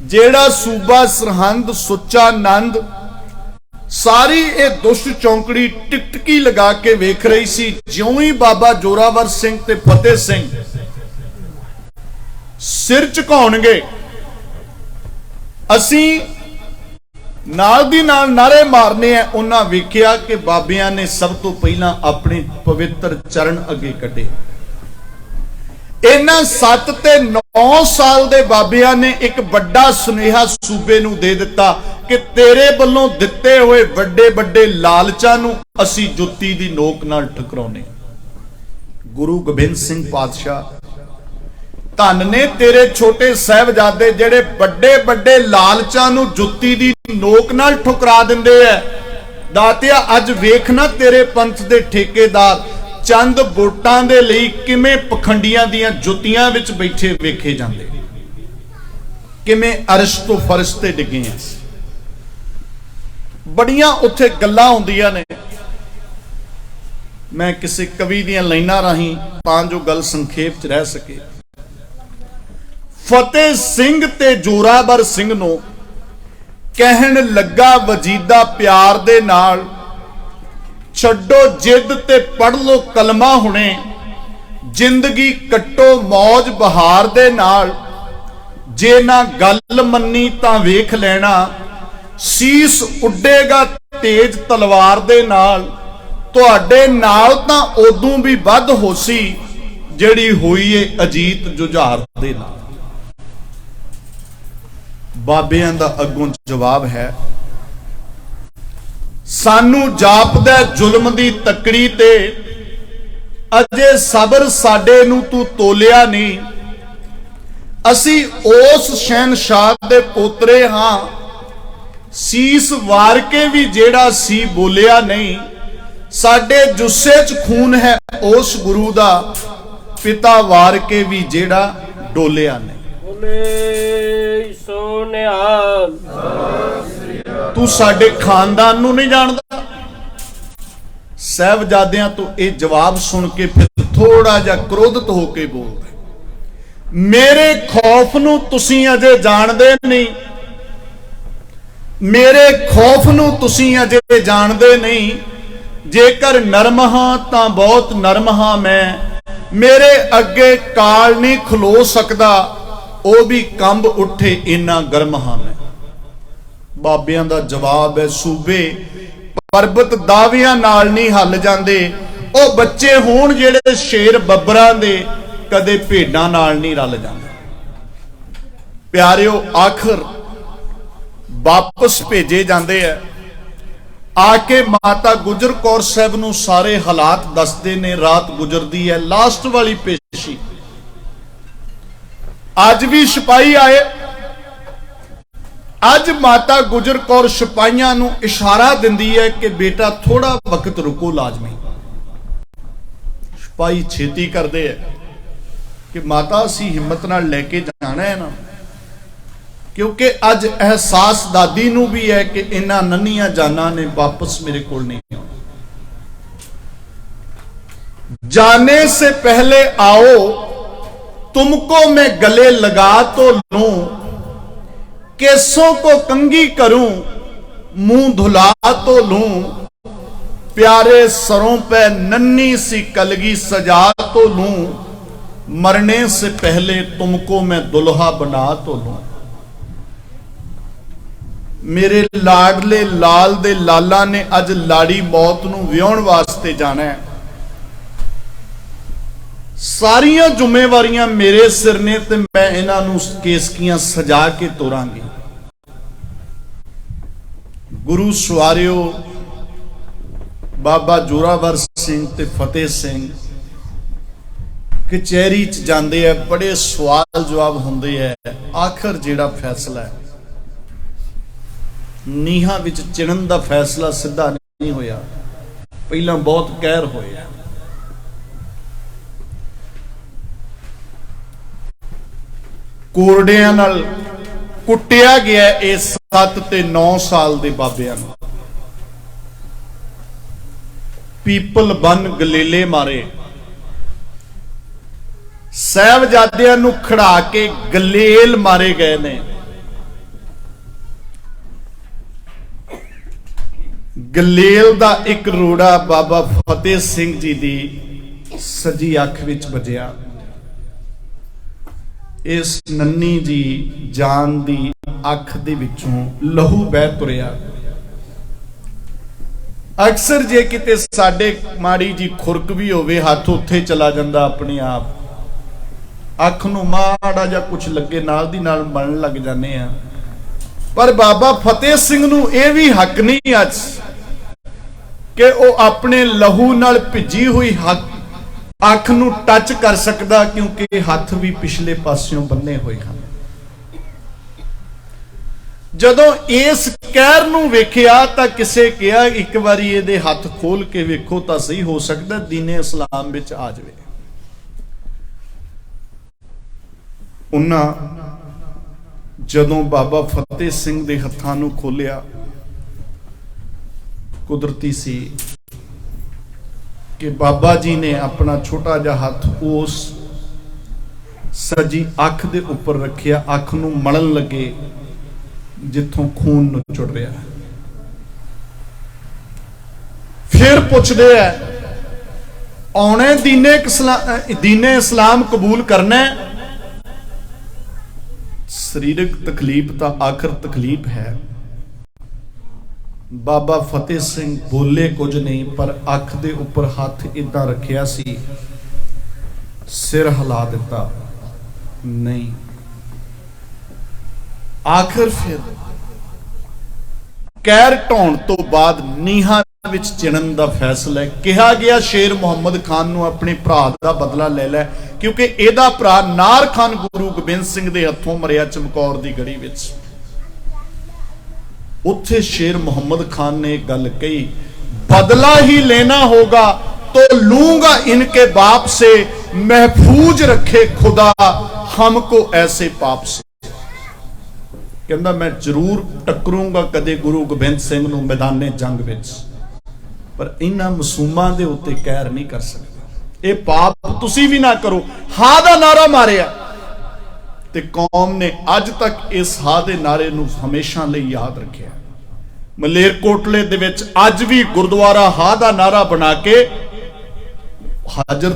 जेड़ा सूबा सरहंद सुच्चा नंद सारी ये दुष्ट चौंकड़ी टिकटकी लगा के वेख रही सी। ज्यों ही बाबा जोरावर सिंह ते फतेह सिंह सिर झुकाउणगे, असी नाल दी नाल नारे मारने हैं। उन्हां वेखिया कि बाबियां ने सब तो पहला अपने पवित्र चरण अगे कढे। इन्हां 7 ते 9 साल दे बाबियां ने एक बड़ा सुनेहा सूबे नूं दे दिता कि तेरे वल्लों दिते हुए वड्डे वड्डे लालचां नूं असी जुत्ती दी नोक नाल ठकराउने। गुरु गोबिंद सिंह पातशाह धन ने तेरे छोटे साहबजादे जेड़े बड़े बड़े लालचां नूं जुत्ती दी नोक नाल ठुकरा दिंदे है। दातिया अज वेखना तेरे पंथ दे ठेकेदार चंद वोटां दे लई किवें पखंडियां दियां जुत्तियां विच बैठे वेखे जांदे, किवें अरश तो फर्श ते डिगे हैं। बड़ियां उत्थे गल्लां हुंदियां ने। मैं किसी कवि दियां लाइनां राहीं तां जो गल संखेप च रह सके। फतेह सिंह ते जोरावर सिंह नूं कहण लगा वजीदा प्यार दे नाल, छड्डो जिद ते पढ़ लो कलमा हुणे, जिंदगी कट्टो मौज बहार दे नाल। जे ना गल मन्नी तां वेख लेना, सीस उड्डेगा तेज तलवार दे नाल। तुहाडे नाल तां उदों भी वध होसी, जिहड़ी होई है अजीत जुझार दे नाल। बाबियां दा अगों जवाब है, सानू जापदा जुल्म दी तकड़ी ते, अजे सबर साडे नू तू तोलिया नहीं। असी उस शहनशाह दे पोतरे हां, सीस वार के भी जेड़ा सी बोलिया नहीं। साडे जुस्से च खून है उस गुरु दा, पिता वार के भी जेड़ा डोलिया नहीं। तू साडे खानदान नू नहीं जानदा। साहबजादियां तो यह जवाब सुन के फिर थोड़ा जा क्रोधित होके बोलदे, मेरे खौफ नू तुसीं अजे जानदे नहीं, मेरे खौफ नू तुसीं अजे जानदे नहीं। जेकर नरम हां तां बहुत नरम हां मैं, मेरे अगे काल नहीं खलो सकदा, ओ भी कंब उठे इन्ना गर्म हां मैं। बाबियां दा जवाब है, सूबे पर्वत दावियां नाल नहीं हल जांदे। ओ बच्चे होण जेड़े शेर बब्बरां दे, कदे भेडां नाल नहीं रल जांदे। प्यारिओ आखिर वापस भेजे जांदे है। आके माता गुजर कौर साहब नूं सारे हालात दसदे ने। रात गुजरदी है, लास्ट वाली पेशी। अज भी सिपाही आए। अज माता गुजर कौर सिपाहियां नूं इशारा दिंदी है कि बेटा थोड़ा वक्त रुको लाजमी। सिपाही छेती करते हैं कि माता असी हिम्मत नाल लेके जाना है ना, क्योंकि अज एहसास दादी नूं भी है कि इन्हां नन्हियां जानां ने वापस मेरे कोल नहीं आउणा। जाने से पहले आओ, तुमको मैं गले लगा तो लूं, केसों को कंघी करूं, मुंह धुला तो लूं। प्यारे सरों पे नन्ही सी कलगी सजा तो लूं, मरने से पहले तुमको मैं दुल्हा बना तो लूं। मेरे लाडले लाल दे लाला ने अज लाड़ी मौत नूं विआउण वास्ते जाना है। सारियां जिम्मेवारियां मेरे सिर ने ते मैं इन्हां नूं केसकियां सजा के तोरांगी। गुरु सवारियो बाबा जोरावर सिंह ते फतेह सिंह कचहरी च जांदे है। बड़े सवाल जवाब हुंदे है। आखिर जिहड़ा फैसला है नीहां विच चिणन दा फैसला सीधा नहीं होया, पहला बहुत कहर होया। कोरडियां नाल ਕੁੱਟਿਆ ਗਿਆ ਇਹ 7 ਤੇ 9 ਸਾਲ ਦੇ ਬਾਬਿਆਂ ਨੂੰ। ਪੀਪਲ ਬਨ ਗਲੇਲੇ ਮਾਰੇ, ਸਾਹਿਬਜ਼ਾਦਿਆਂ ਨੂੰ ਖੜਾ ਕੇ ਗਲੇਲ ਮਾਰੇ ਗਏ ਨੇ। ਗਲੇਲ ਦਾ ਇੱਕ ਰੋੜਾ ਬਾਬਾ ਫਤਿਹ ਸਿੰਘ ਜੀ ਦੀ ਸੱਜੀ ਅੱਖ ਵਿੱਚ ਵੱਜਿਆ। ਇਸ ਨੰਨੀ ਜੀ ਜਾਨ ਦੀ ਅੱਖ ਦੇ ਵਿੱਚੋਂ ਲਹੂ ਬਹਿ ਤੁਰਿਆ। ਅਕਸਰ ਜੇ ਕਿਤੇ ਸਾਡੇ ਮਾੜੀ ਜੀ ਖੁਰਕ ਵੀ ਹੋਵੇ, ਹੱਥ ਉੱਥੇ ਚਲਾ ਜਾਂਦਾ ਆਪਣੇ ਆਪ, ਅੱਖ ਨੂੰ ਮਾੜਾ ਜਾਂ ਕੁਝ ਲੱਗੇ ਨਾਲ ਦੀ ਨਾਲ ਮਲਣ ਲੱਗ ਜਾਂਦੇ ਆ। ਪਰ ਬਾਬਾ ਫਤਿਹ ਸਿੰਘ ਨੂੰ ਇਹ ਵੀ ਹੱਕ ਨਹੀਂ ਅੱਜ ਕਿ ਉਹ ਆਪਣੇ ਲਹੂ ਨਾਲ ਭਿੱਜੀ ਹੋਈ ਅੱਖ ਨੂੰ ਟੱਚ ਕਰ ਸਕਦਾ, ਕਿਉਂਕਿ ਹੱਥ ਵੀ ਪਿਛਲੇ ਪਾਸਿਓਂ ਬੰਨੇ ਹੋਏ ਹਨ। ਜਦੋਂ ਇਸ ਕਹਿਰ ਨੂੰ ਵੇਖਿਆ ਤਾਂ ਕਿਸੇ ਕਿਹਾ ਇੱਕ ਵਾਰੀ ਇਹਦੇ ਹੱਥ ਖੋਲ ਕੇ ਵੇਖੋ ਤਾਂ ਸਹੀ, ਹੋ ਸਕਦਾ ਦੀਨੇ ਇਸਲਾਮ ਵਿੱਚ ਆ ਜਾਵੇ। ਉਹਨਾਂ ਜਦੋਂ ਬਾਬਾ ਫਤਿਹ ਸਿੰਘ ਦੇ ਹੱਥਾਂ ਨੂੰ ਖੋਲਿਆ, ਕੁਦਰਤੀ ਸੀ ਕਿ ਬਾਬਾ ਜੀ ਨੇ ਆਪਣਾ ਛੋਟਾ ਜਿਹਾ ਹੱਥ ਉਸ ਸੱਜੀ ਅੱਖ ਦੇ ਉੱਪਰ ਰੱਖਿਆ। ਅੱਖ ਨੂੰ ਮਲਣ ਲੱਗੇ ਜਿੱਥੋਂ ਖੂਨ ਨਿਚੜ ਰਿਹਾ। ਫਿਰ ਪੁੱਛਦੇ ਆ, ਆਉਣੇ ਦੀਨੇ ਇਸਲਾਮ ਕਬੂਲ ਕਰਨਾ? ਸਰੀਰਕ ਤਕਲੀਫ ਤਾਂ ਆਖਰ ਤਕਲੀਫ ਹੈ। ਬਾਬਾ ਫਤਿਹ ਸਿੰਘ ਬੋਲੇ ਕੁਝ ਨਹੀਂ, ਪਰ ਅੱਖ ਦੇ ਉੱਪਰ ਹੱਥ ਇਦਾਂ ਰੱਖਿਆ ਸੀ, ਸਿਰ ਹਿਲਾ ਦਿੱਤਾ, ਨਹੀਂ। ਆਖਰ ਫਿਰ ਕਹਿਰ ਢਾਉਣ ਤੋਂ ਬਾਅਦ ਨੀਹਾਂ ਵਿੱਚ ਚਿਣਨ ਦਾ ਫੈਸਲਾ ਕਿਹਾ ਗਿਆ। ਸ਼ੇਰ ਮੁਹੰਮਦ ਖਾਨ ਨੂੰ ਆਪਣੇ ਭਰਾ ਦਾ ਬਦਲਾ ਲੈ ਲੈ, ਕਿਉਂਕਿ ਇਹਦਾ ਭਰਾ ਨਾਰ ਖਾਨ ਗੁਰੂ ਗੋਬਿੰਦ ਸਿੰਘ ਦੇ ਹੱਥੋਂ ਮਰਿਆ ਚਮਕੌਰ ਦੀ ਗੜੀ ਵਿੱਚ। ਉੱਥੇ ਸ਼ੇਰ ਮੁਹੰਮਦ ਖਾਨ ਨੇ एक गल कही, बदला ही लेना होगा तो लूंगा इनके बाप से, महफूज रखे खुदा हमको ऐसे पाप से। कहता मैं जरूर टकरूंगा कदे गुरु गोबिंद सिंह नूं मैदाने जंग विच, पर इन्हां मासूमां दे उत्ते कहर नहीं कर सकदा। ये पाप तुसी भी ना करो। हां दा नारा मारिया ਤੇ ਕੌਮ ਨੇ ਅੱਜ ਤੱਕ ਇਸ ਹਾ ਦੇ ਨਾਰੇ ਨੂੰ ਹਮੇਸ਼ਾ ਲਈ ਯਾਦ ਰੱਖਿਆ। ਮਲੇਰਕੋਟਲੇ ਦੇ ਵਿੱਚ ਅੱਜ ਵੀ ਗੁਰਦੁਆਰਾ ਹਾ ਦਾ ਨਾਰਾ ਬਣਾ ਕੇ ਹਾਜ਼ਰ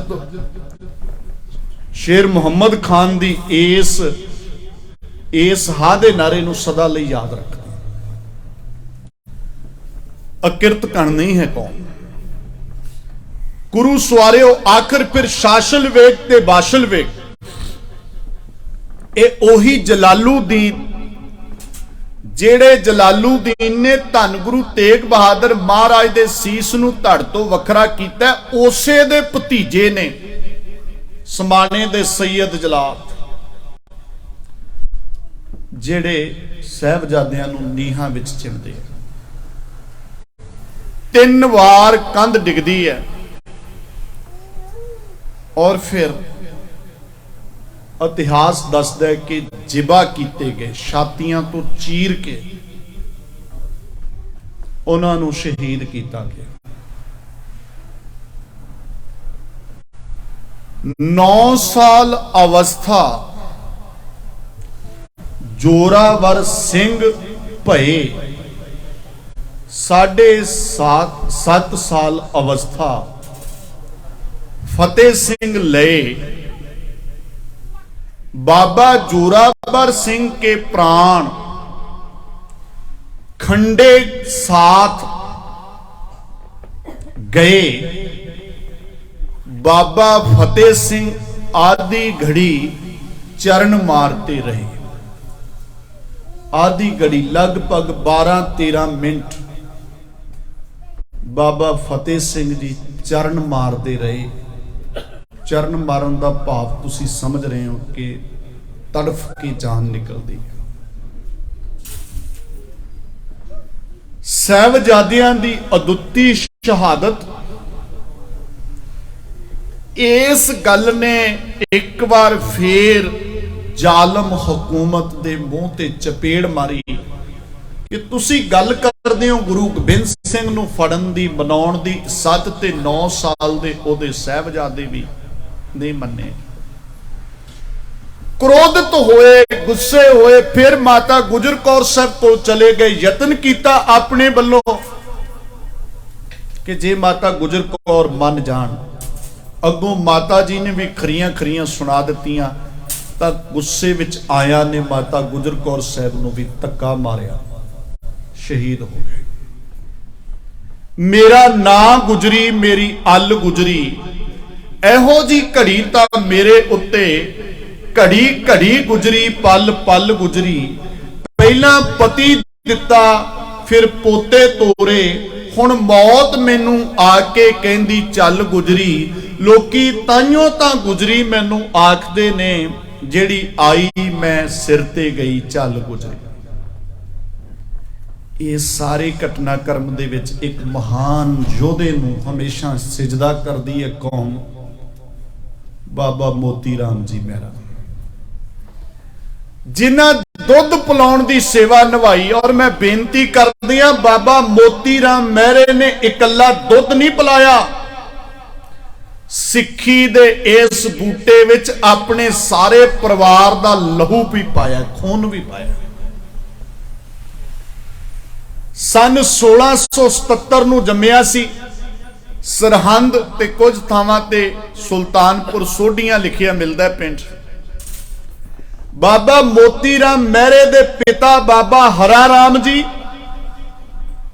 ਸ਼ੇਰ ਮੁਹੰਮਦ ਖਾਨ ਦੀ ਇਸ ਹਾ ਦੇ ਨਾਰੇ ਨੂੰ ਸਦਾ ਲਈ ਯਾਦ ਰੱਖਦੇ। ਅਕਿਰਤ ਕਣ ਨਹੀਂ ਹੈ ਕੌਮ। ਗੁਰੂ ਸਵਾਰਿਓ, ਆਖਰ ਫਿਰ ਸ਼ਾਸਲ ਵੇਗ ਤੇ ਬਾਸ਼ਲ ਵੇਗ, ਇਹ ਉਹੀ ਜਲਾਲੂਦੀਨ ਜਿਹੜੇ ਜਲਾਲੂਦੀਨ ਨੇ ਧੰਨ ਗੁਰੂ ਤੇਗ ਬਹਾਦਰ ਮਹਾਰਾਜ ਦੇ ਸੀਸ ਨੂੰ ਧੜ ਤੋਂ ਵੱਖਰਾ ਕੀਤਾ, ਉਸੇ ਦੇ ਭਤੀਜੇ ਨੇ ਸਮਾਣੇ ਦੇ ਸੈਯਦ ਜਲਾਲ, ਜਿਹੜੇ ਸਾਹਿਬਜ਼ਾਦਿਆਂ ਨੂੰ ਨੀਹਾਂ ਵਿੱਚ ਚਿਣਦੇ। 3 ਵਾਰ ਕੰਧ ਡਿੱਗਦੀ ਹੈ ਔਰ ਫਿਰ इतिहास दसदा है कि जिबा किए गए, छातियां तो चीर के उन्होंने शहीद किया गया। 9 साल अवस्था जोरावर सिंह भये, 7.5 साल अवस्था फतेह सिंह लए। बाबा जोरावर सिंह के प्राण खंडे साथ गए। बाबा फतेह सिंह आधी घड़ी चरण मारते रहे। आधी घड़ी लगभग 12-13 मिनट बाबा फतेह सिंह जी चरण मारते रहे। चरण मारन का भाव तुसी समझ रहे हो कि तड़फ के जान निकलती है। साहिबजादियां दी अदुੱਤੀ शहादत, इस गल ने एक बार फिर ਜ਼ਾਲਮ ਹਕੂਮਤ ਦੇ ਮੂੰਹ ਤੇ ਚਪੇੜ ਮਾਰੀ ਕਿ ਤੁਸੀਂ ਗੱਲ ਕਰਦੇ ਹੋ ਗੁਰੂ ਗੋਬਿੰਦ ਸਿੰਘ ਨੂੰ ਫੜਨ ਦੀ, ਬਣਾਉਣ ਦੀ, ਸੱਤ ਤੇ 9 ਸਾਲ ਦੇ ਉਹਦੇ ਸਾਹਿਬਜ਼ਾਦੇ ਵੀ ਨਹੀਂ ਮੰਨੇ। क्रोधित होए, गुस्से होए, फिर माता गुजर कौर साहब को चले गए। यत्न किया अपने वालों कि जे माता गुजर कौर मन जान, अगों माता जी ने भी खरियां खरियां सुना दित्तियां, तां गुस्से विच आया ने माता गुजर कौर साहब नूं भी धक्का मारिया, शहीद हो गए। मेरा ना गुजरी मेरी अल गुजरी, एहो जी घड़ी तां मेरे उत्ते घड़ी घड़ी गुजरी, पल पल गुजरी। पहला पति दिता फिर पोते तोरे, हुण मौत मैनू आके कहंदी चल गुजरी। लोकी ताइयों तां गुजरी मैनू आखदे ने, जेड़ी आई मैं सिर ते गई चल गुजरी। ये सारे घटनाक्रम दे विच एक महान योधे नू हमेशा सिजदा करदी है कौम, बाबा मोती राम जी मेहरा, जिन्हां दुध पिलाउण दी सेवा निभाई। और मैं बेनती करदी हां, बाबा मोती राम मेहरे ने इकल्ला दुध नहीं पिलाया, सिक्खी दे इस बूटे विच अपने सारे परिवार दा लहू भी पाया, खून भी पाया। सन 1677 नूं जम्मिया सी। सरहंद ते कुछ थावां ते सुल्तानपुर सोढियां लिखिया मिलदा है पिंड। बाबा मोती राम मेहरे दे पिता बाबा हरा राम जी,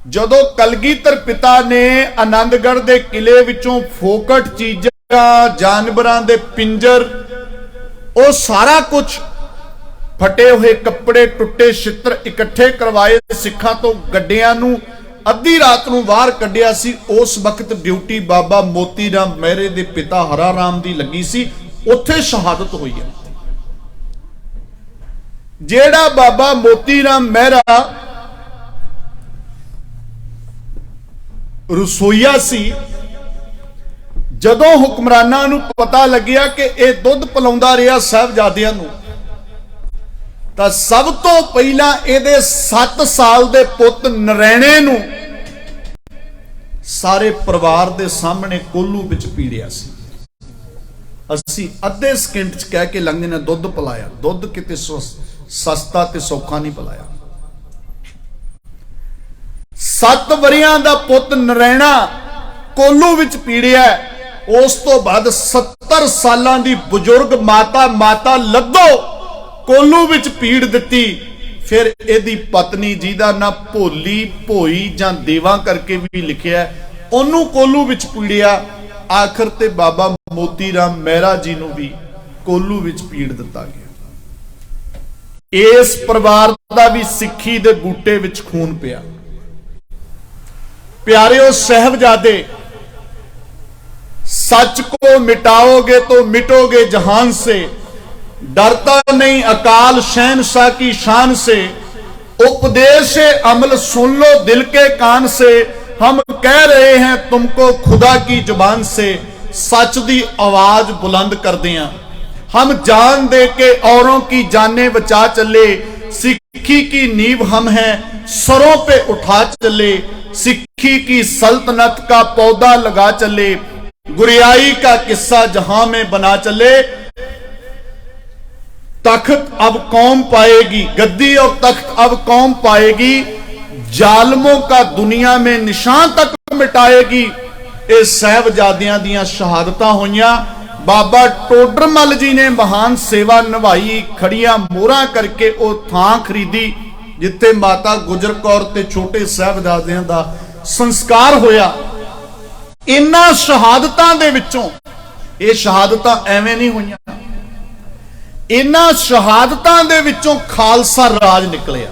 जदों कलगीधर पिता ने आनंदगढ़ दे किले विचों फोकट चीजां, जानवरां दे पिंजर, वो सारा कुछ, फटे हुए कपड़े, टुटे छित्र इकट्ठे करवाए, सिखां तो गड्डियां नूं अद्धी रात नूं बाहर कढिया सी। उस वक्त ड्यूटी बाबा मोती राम मेहरे दे पिता हरा राम दी लगी सी, उत्थे शहादत हुई है। जेड़ा बाबा मोती राम मेहरा रसोईया सी, जदों हुक्मरानां नूं पता लग्या कि यह दुध पिलाउंदा रहा साहबजादियां नूं, तां सब तो पहला इहदे 7 साल दे पुत नरैणे नूं सारे परिवार दे सामने कोलू विच पीड़िया सी। असीं अद्धे सकिंट च कह के लंघदे ने दुध पिलाया, दुध किते सस्ता ते सौखा नहीं पिलाया। 7 वरियां दा पुत नरैणा कोलू विच पीड़िया। उस तो बाद 70 सालां दी बुजुर्ग माता लद्दो कोलू विच पीड़ दित्ती। फिर इहदी पत्नी जिहदा ना भोली भोई जां देवा करके भी लिखिया, ओनू कोलू विच पीड़िया। आखिर ते बाबा मोती राम मेहरा जी नूं भी कोलू विच पीड़ दिता गया। इस परिवार का भी सिक्खी दे बूटे विच खून पिया। प्यारिओ साहबजादे, सच को मिटाओगे तो मिटोगे जहान से, डरता नहीं अकाल शहनशाह की शान से। उपदेश अमल सुन लो दिल के कान से, हम कह रहे हैं तुमको खुदा की जुबान से। सच दी आवाज बुलंद कर दिया, हम जान दे के औरों की जानें बचा चले। सिक्खी की नींव हम हैं सरों पे उठा चले, सिक्खी की सल्तनत का पौधा लगा चले। गुरियाई का किस्सा जहां में बना चले, तख्त अब कौम पाएगी, गद्दी और तख्त अब कौम पाएगी। जालमों का दुनिया में निशान तक मिटाएगी। ये साहबजादियां दियां शहादतां होईयां। बाबा टोडरमल जी ने महान सेवा निभाई, खड़ियां मोहरां करके वो थां खरीदी जिथे माता गुजर कौर ते छोटे साहबजादियां दा संस्कार होया। इन्हां शहादतां दे विचों, ये शहादतां एवें नहीं होईयां, इन्हां शहादतां दे विचों खालसा राज निकलिया।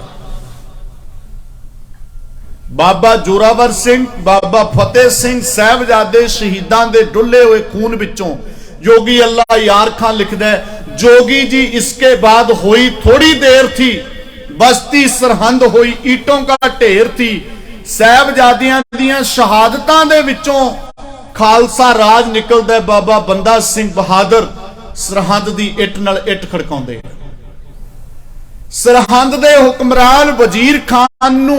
बाबा जोरावर सिंह, बाबा फतेह सिंह साहबजादे शहीदां दे डुले हुए खून विचों। जोगी अल्लाह यार खां लिखदा है, जोगी जी इसके बाद हुई थोड़ी देर थी, बस्ती सरहंद हुई ईटों का ढेर थी। साहबजादियां दियां शहादतां दे विचों खालसा राज निकलदा है। बाबा बंदा सिंह बहादुर सरहंद दी इट नाल इट खड़काउंदे। सरहंद दे हुक्मरान वजीर खान नू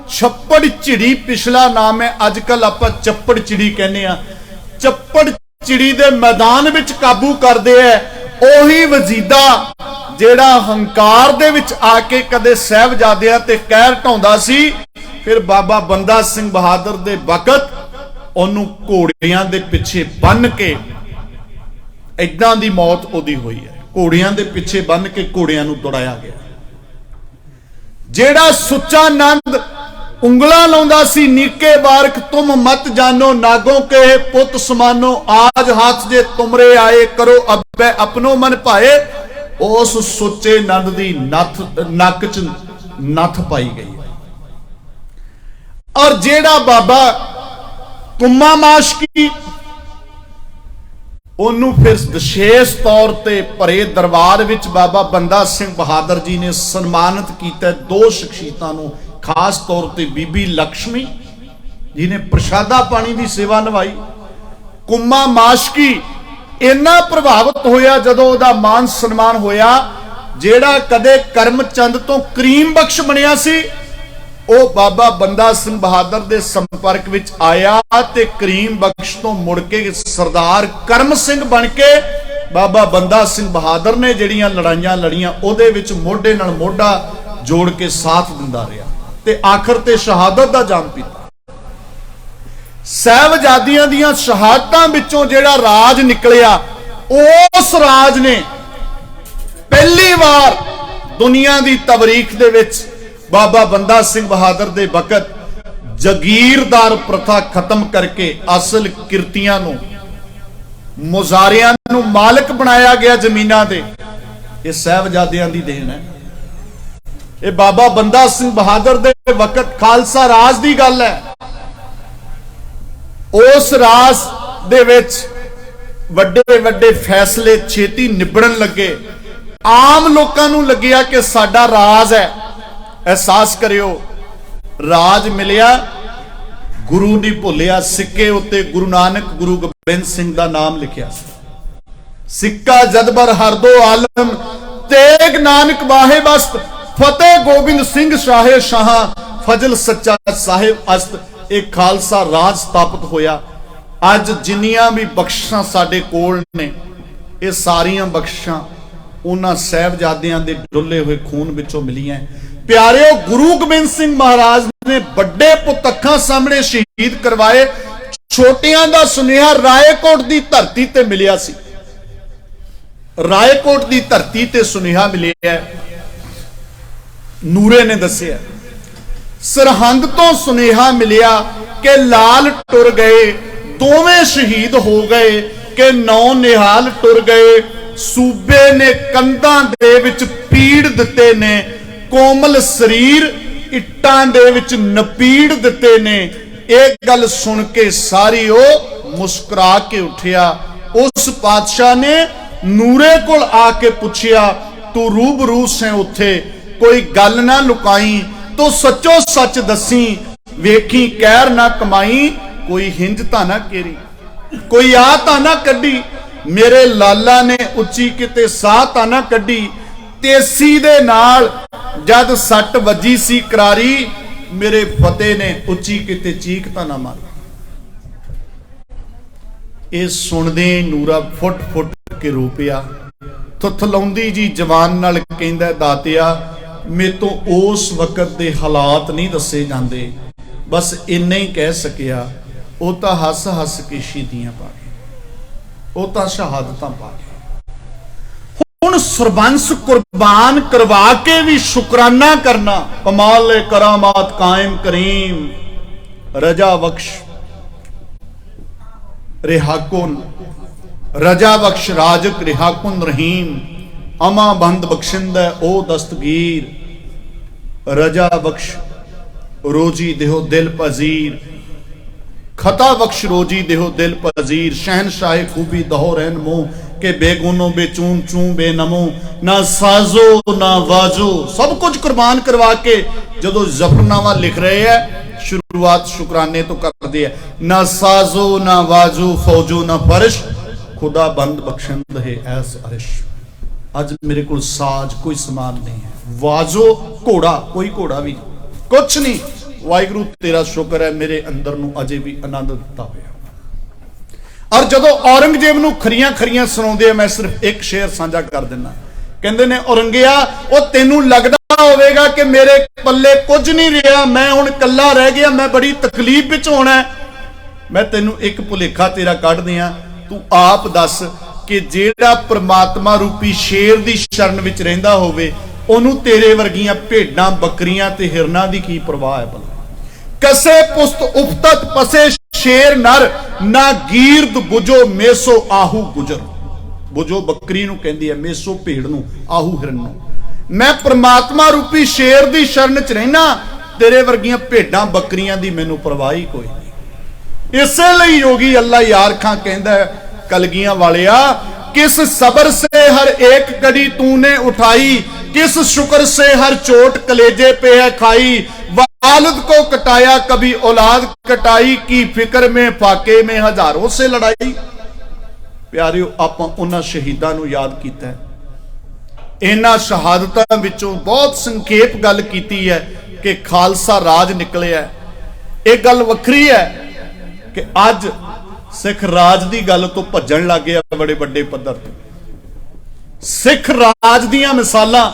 छप्पड़ चिड़ी पिछला नाम है, अजकल आपां चप्पड़ चिड़ी कहने आ। चप्पड़ चिड़ी दे मैदान विच काबू करदे है। ओही वजीदा जेड़ा हंकार दे विच आके कदे साहबजादियां ते कहर ढाउंदा सी, फिर बाबा बंदा सिंह बहादुर दे वकत ओनू घोड़ियां दे पिछे बन के इदां दी मौत ओदी हुई है। घोड़ियां दे पिछे बन के घोड़ियां नू दौड़ाया गया। जेड़ा सुच्चा नंद उंगला लाउंदा सी, नीके बारक तुम मत जानो, नागों के पुत समानो, आज हाथ जे तुमरे आए, करो अब्बे अपनो मन पाए। उस सुच्चे नंद दी नक च नथ पाई गई। और जेड़ा बाबा कुम्मा माशकी, ओनू फिर विशेष तौर ते भरे दरबार विच बाबा बंदा सिंह बहादुर जी ने सन्मानित किया। दो शख्सियतां नू, खास तौर ते बीबी लक्ष्मी जी ने प्रशादा पानी की सेवा निभाई। कुम्मा माशकी इन्ना प्रभावित होया जदों उहदा मान सन्मान होया। जेड़ा कदे करमचंद तो करीम बख्श बनिया सी, ਉਹ बाबा बंदा सिंह बहादुर के संपर्क विच आया ते करीम बख्श तो मुड़ के सरदार करम सिंह बन के बाबा बंदा सिंह बहादुर ने जड़ियां लड़ाइयां लड़ियां ओदे विच मोढे नाल मोढा जोड़ के साथ दिंदा रहा ते आखिर ते शहादत दा जाम पीता। साहबजादियां दियां शहादतां विचों जेड़ा राज निकलिया, उस राज ने पहली बार दुनिया की तबरीख दे विच बाबा बंदा सिंह बहादुर दे वकत जगीरदार प्रथा खत्म करके असल किरतियां नू, मुजारियां नू मालिक बनाया गया जमीनां दे। ये साहबजादियां दी देन है। ये बाबा बंदा सिंह बहादुर दे वकत खालसा राज दी गल है। उस राज दे विच वड्डे वड्डे फैसले छेती निबड़न लगे। आम लोकां नू लगिया कि साडा राज है। एहसास करियो, राज मिलिया, गुरु नहीं भुलिया। सिक्के उत्ते गुरु नानक गुरु गोबिंद सिंह दा नाम लिखिया। सिक्का जदबर हर दो आलम, तेग नानक बाहे बस्त, फतेह गोबिंद सिंह शाहे शाह, फजल सच्चा साहिब अस्त। एक खालसा राज स्थापित होया। अज जिन्नियां भी बख्शिशां साडे कोल ने, ये सारियां बख्शिशां उन्हां साहबजादियां दे डुले हुए खून विचों मिलियां। प्यारिओ, गुरु गोबिंद सिंह महाराज ने बड़े पुत अखां सामने शहीद करवाए। छोटियां दा सुनेहा रायकोट दी धरती ते मिलिया सी। रायकोट दी धरती ते सुनेहा मिलिया। नूरे ने दसिया सरहंद तो सुनेहा मिलिया कि लाल टुर गए, दोवें शहीद हो गए, कि नौ निहाल टुर गए। सूबे ने कंधां दे विच पीड़ दिते ने, कोमल शरीर इट्टां दे विच नपीड़ दिते ने। एक गल सुन के सारी ओ मुस्कुरा के उठिया। उस पातशाह ने नूरे कोल आके पुछिया, तू रूबरू से उथे, कोई गल ना लुकाई, तो सचो सच दसी, वेखी कहर ना कमाई, कोई हिंज ता ना केरी, कोई आ ता ना कड्डी, मेरे लाला ने उच्ची किते साह ता ना कड्डी, तेसी दे नाल जद सट वजी सी करारी, मेरे फतेह ने उच्ची किते चीख ता ना मारी। ये सुनदे नूरा फुट फुट के रो पिया। थथलाउंदी जी जवान नाल कहंदा, दातिया मेरे तो उस वक्त दे हालात नहीं दसे जांदे, बस इन्ना ही कह सकिया, वो तो हस हस के शहीदियां पा गए, वो तो शहादतां पा गए। हुण सरबंस कुर्बान करवा के भी शुकराना करना। कमाल करामात कायम करीम, रजा बख्श रिहाकुन, रजा बख्श राजक रिहाकुन रहीम, अमा बंद बख्शिंद ओ दस्तगीर, रजा बख्श रोजी देहो दिल पजीर, खता बख्श रोजी देहो दिल पजीर, शहनशाह खूबी दहो रहन मुंह के बेगुनो बेचून चूं बेनमो, ना साजो ना वाजो, सब कुछ कुर्बान करवा के जदों जफरनामा लिख रहे हैं, शुरुआत शुक्राने तो कर दिया। ना साजो ना वाजो फौजो ना फर्श, खुदा बंद बख्शिंद है ऐस अरिश। अज मेरे को साज कोई समान नहीं है, वाजो घोड़ा कोई घोड़ा भी कुछ नहीं। वाहिगुरू तेरा शुक्र है मेरे अंदर नूं अजे भी आनंद दिता होया। और जदों औरंगजेब नूं खरियां खरियां सुणाउंदे, मैं सिर्फ एक शेर साझा कर दिना। कहंदे ने औरंगिया ओ तेनू लगदा होवेगा कि मेरे पल्ले कुछ नहीं रहा, मैं हुण कल्ला रह गया, मैं बड़ी तकलीफ विच होना है। मैं तेनू एक भुलेखा तेरा कढ दियां, तू आप दस कि जेड़ा परमात्मा रूपी शेर दी शरण विच रहिंदा होवे ओनू तेरे वर्गियां भेडां बकरियां ते हिरनां दी की परवाह है भला। कसे पुस्त उपतत पसे शेर नर, ना गीरद बुझो मेसो आहू गुजर। बुझो बकरी नू कहंदी है, मेसो भेड़ नू, आहू हिरन नू। मैं परमात्मा रूपी शेर दी शरण च रहना, तेरे वर्गियां भेडां बकरियां दी मैनू परवाह ही कोई नहीं। इसे लई योगी अल्लाह यार खां कहंदा है, कलगियां वालिया किस सबर से हर एक कड़ी तूने उठाई, किस शुक्र से हर चोट कलेजे पे है खाई। वालिद को कटाया कभी औलाद कटाई, की फिक्र में फाके में हजारों से लड़ाई। प्यारियो आपां उन्हां शहीदां नूं याद कीता है। इन्हां शहादतां विचों बहुत संखेप गल कीती है कि खालसा राज निकलिया। एक गल वखरी है कि अज सिख राज दी गल तो भज्जण लग गया बड़े बड़े पद्धर ते। सिख राज दीयां मिसालां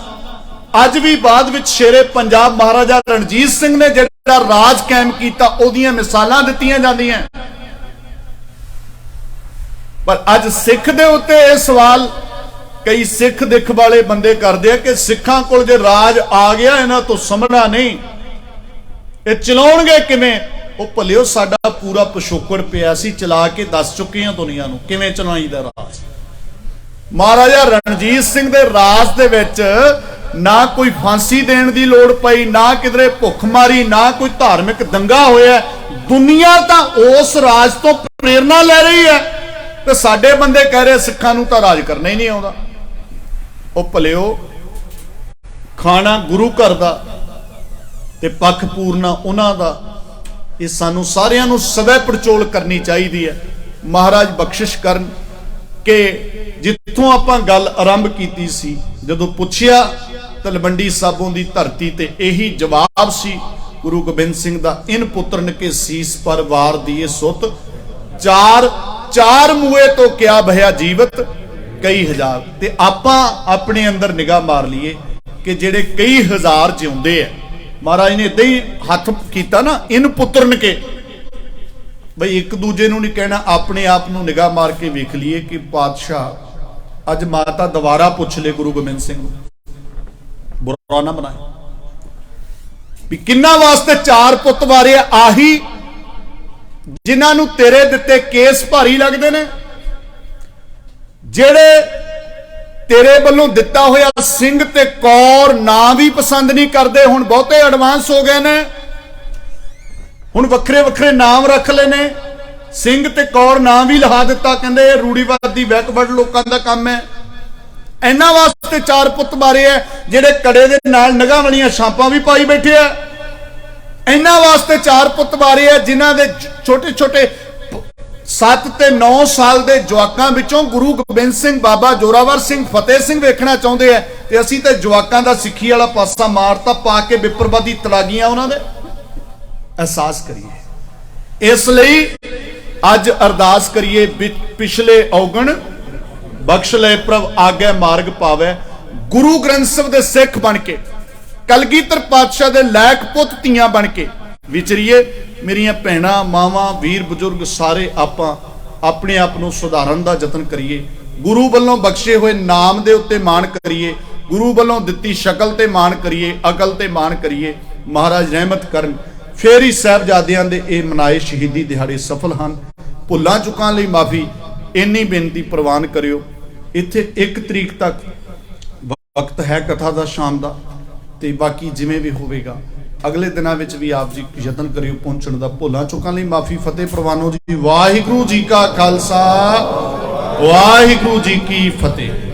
अज भी बाद विच शेरे पंजाब महाराजा रणजीत सिंह ने जिहड़ा राज कायम कीता ओदियां मिसालां दित्तियां जांदियां। पर अज सिख दे उत्ते यह सवाल कई सिख दिख वाले बंदे करदे आ कि सिखां कोल जे राज आ गया इन्हां तो समझना नहीं, ये चलाउणगे किवें। ਉਹ ਭਲਿਓ ਸਾਡਾ पूरा पिछोकड़ पिया सी, चला के दस चुके हैं दुनिया नूं किवें चलाईदा राज। महाराजा रणजीत सिंह दे राज दे विच ना कोई फांसी देण दी लोड़ पई, ना किधरे भुखमारी, ना कोई धार्मिक दंगा होया। दुनिया तां उस राज तो प्रेरणा ले रही है ते साडे बंदे कह रहे सिखां नूं तां राज करना ही नहीं आउंदा। ਉਹ ਭਲਿਓ खाना गुरु घर दा ते पख पूरना उन्हां दा, ये सानू सारियां नू सवै पड़चोल करनी चाहिए है। महाराज बख्शिश करन कि जिथों आपां गल आरंभ कीती सी, जदों पुछया तलवंडी साबों दी धरती ते यही जवाब सी गुरु गोबिंद सिंह दा, इन पुत्रन के सीस पर वार दिए सुत, चार चार मुए तो क्या भया जीवत कई हजार। ते आपां अपने अंदर निगाह मार लीए कि जेड़े कई हजार जिउंदे है, महाराज ने इदा ही हथ किया ना, इन पुत्रन के बई एक दूजे नूं नहीं कहना, अपने आप नूं निगाह मार के वेख लीए कि पातशाह अज माता दोबारा पुछ ले गुरु गोबिंद सिंह नूं, बुरा ना बनाए भी किन्ना वास्ते चार पुत वारे आही जिन्हां नूं तेरे दिते केस भारी लगदे ने, जेड़े तेरे वालों दिता होया सिंह ते कौर ना भी पसंद नहीं करते, हुण बहुते एडवांस हो गए ने, हुण वखरे वखरे नाम रख लेने, सिंह ते कौर नाम भी लहा दिता, कहंदे रूढ़ीवादी बैकवर्ड लोकां दा काम है। इन्हां वास्ते चार पुत मारे है जेड़े कड़े दे नाल नगां वालियां छापां भी पाई बैठे है। इन्हां वास्ते चार पुत मारे है जिन्हां दे छोटे छोटे 7 ते 9 साल के जवाकां विचों गुरु गोबिंद सिंह, बाबा जोरावर सिंह, फतेह सिंह वेखना चाहते हैं, ते असीं ते जवाकां दा सिੱਖੀ वाला पासा मारता पा के विप्रवादी तलागियां उन्हां दे एहसास करिए। इसलिए अज अरदास करिए पिछले औगण बख्श ले प्रभ आगे मार्ग पावे। गुरु ग्रंथ साहिब दे सिख बन के कलगीधर पातशाह दे लैक पुत धीआं बन के विचरिए। मेरियां भैणां मावां वीर बजुर्ग सारे आपां अपने आप नूं सुधारन दा यतन करिए। गुरु वालों बख्शे हुए नाम दे उत्ते मान करिए, गुरु वालों दित्ती शकल ते मान करिए, अकल ते मान करिए। महाराज रहमत करन, फिर ही साहिबजादियां दे इह मनाए शहीदी दिहाड़े सफल हन। भुल्लां चुकां लई माफी, इन्नी बेनती प्रवान करियो। इत्थे 1 तरीक तक वक्त है कथा दा शाम दा, ते बाकी जिवें भी होवेगा अगले दिनों में भी आप जी यतन करियो पहुंचने का। भुलां चुकां लई माफी, फतेह प्रवानो जी। वाहिगुरू जी का खालसा, वाहिगुरू जी की फतेह।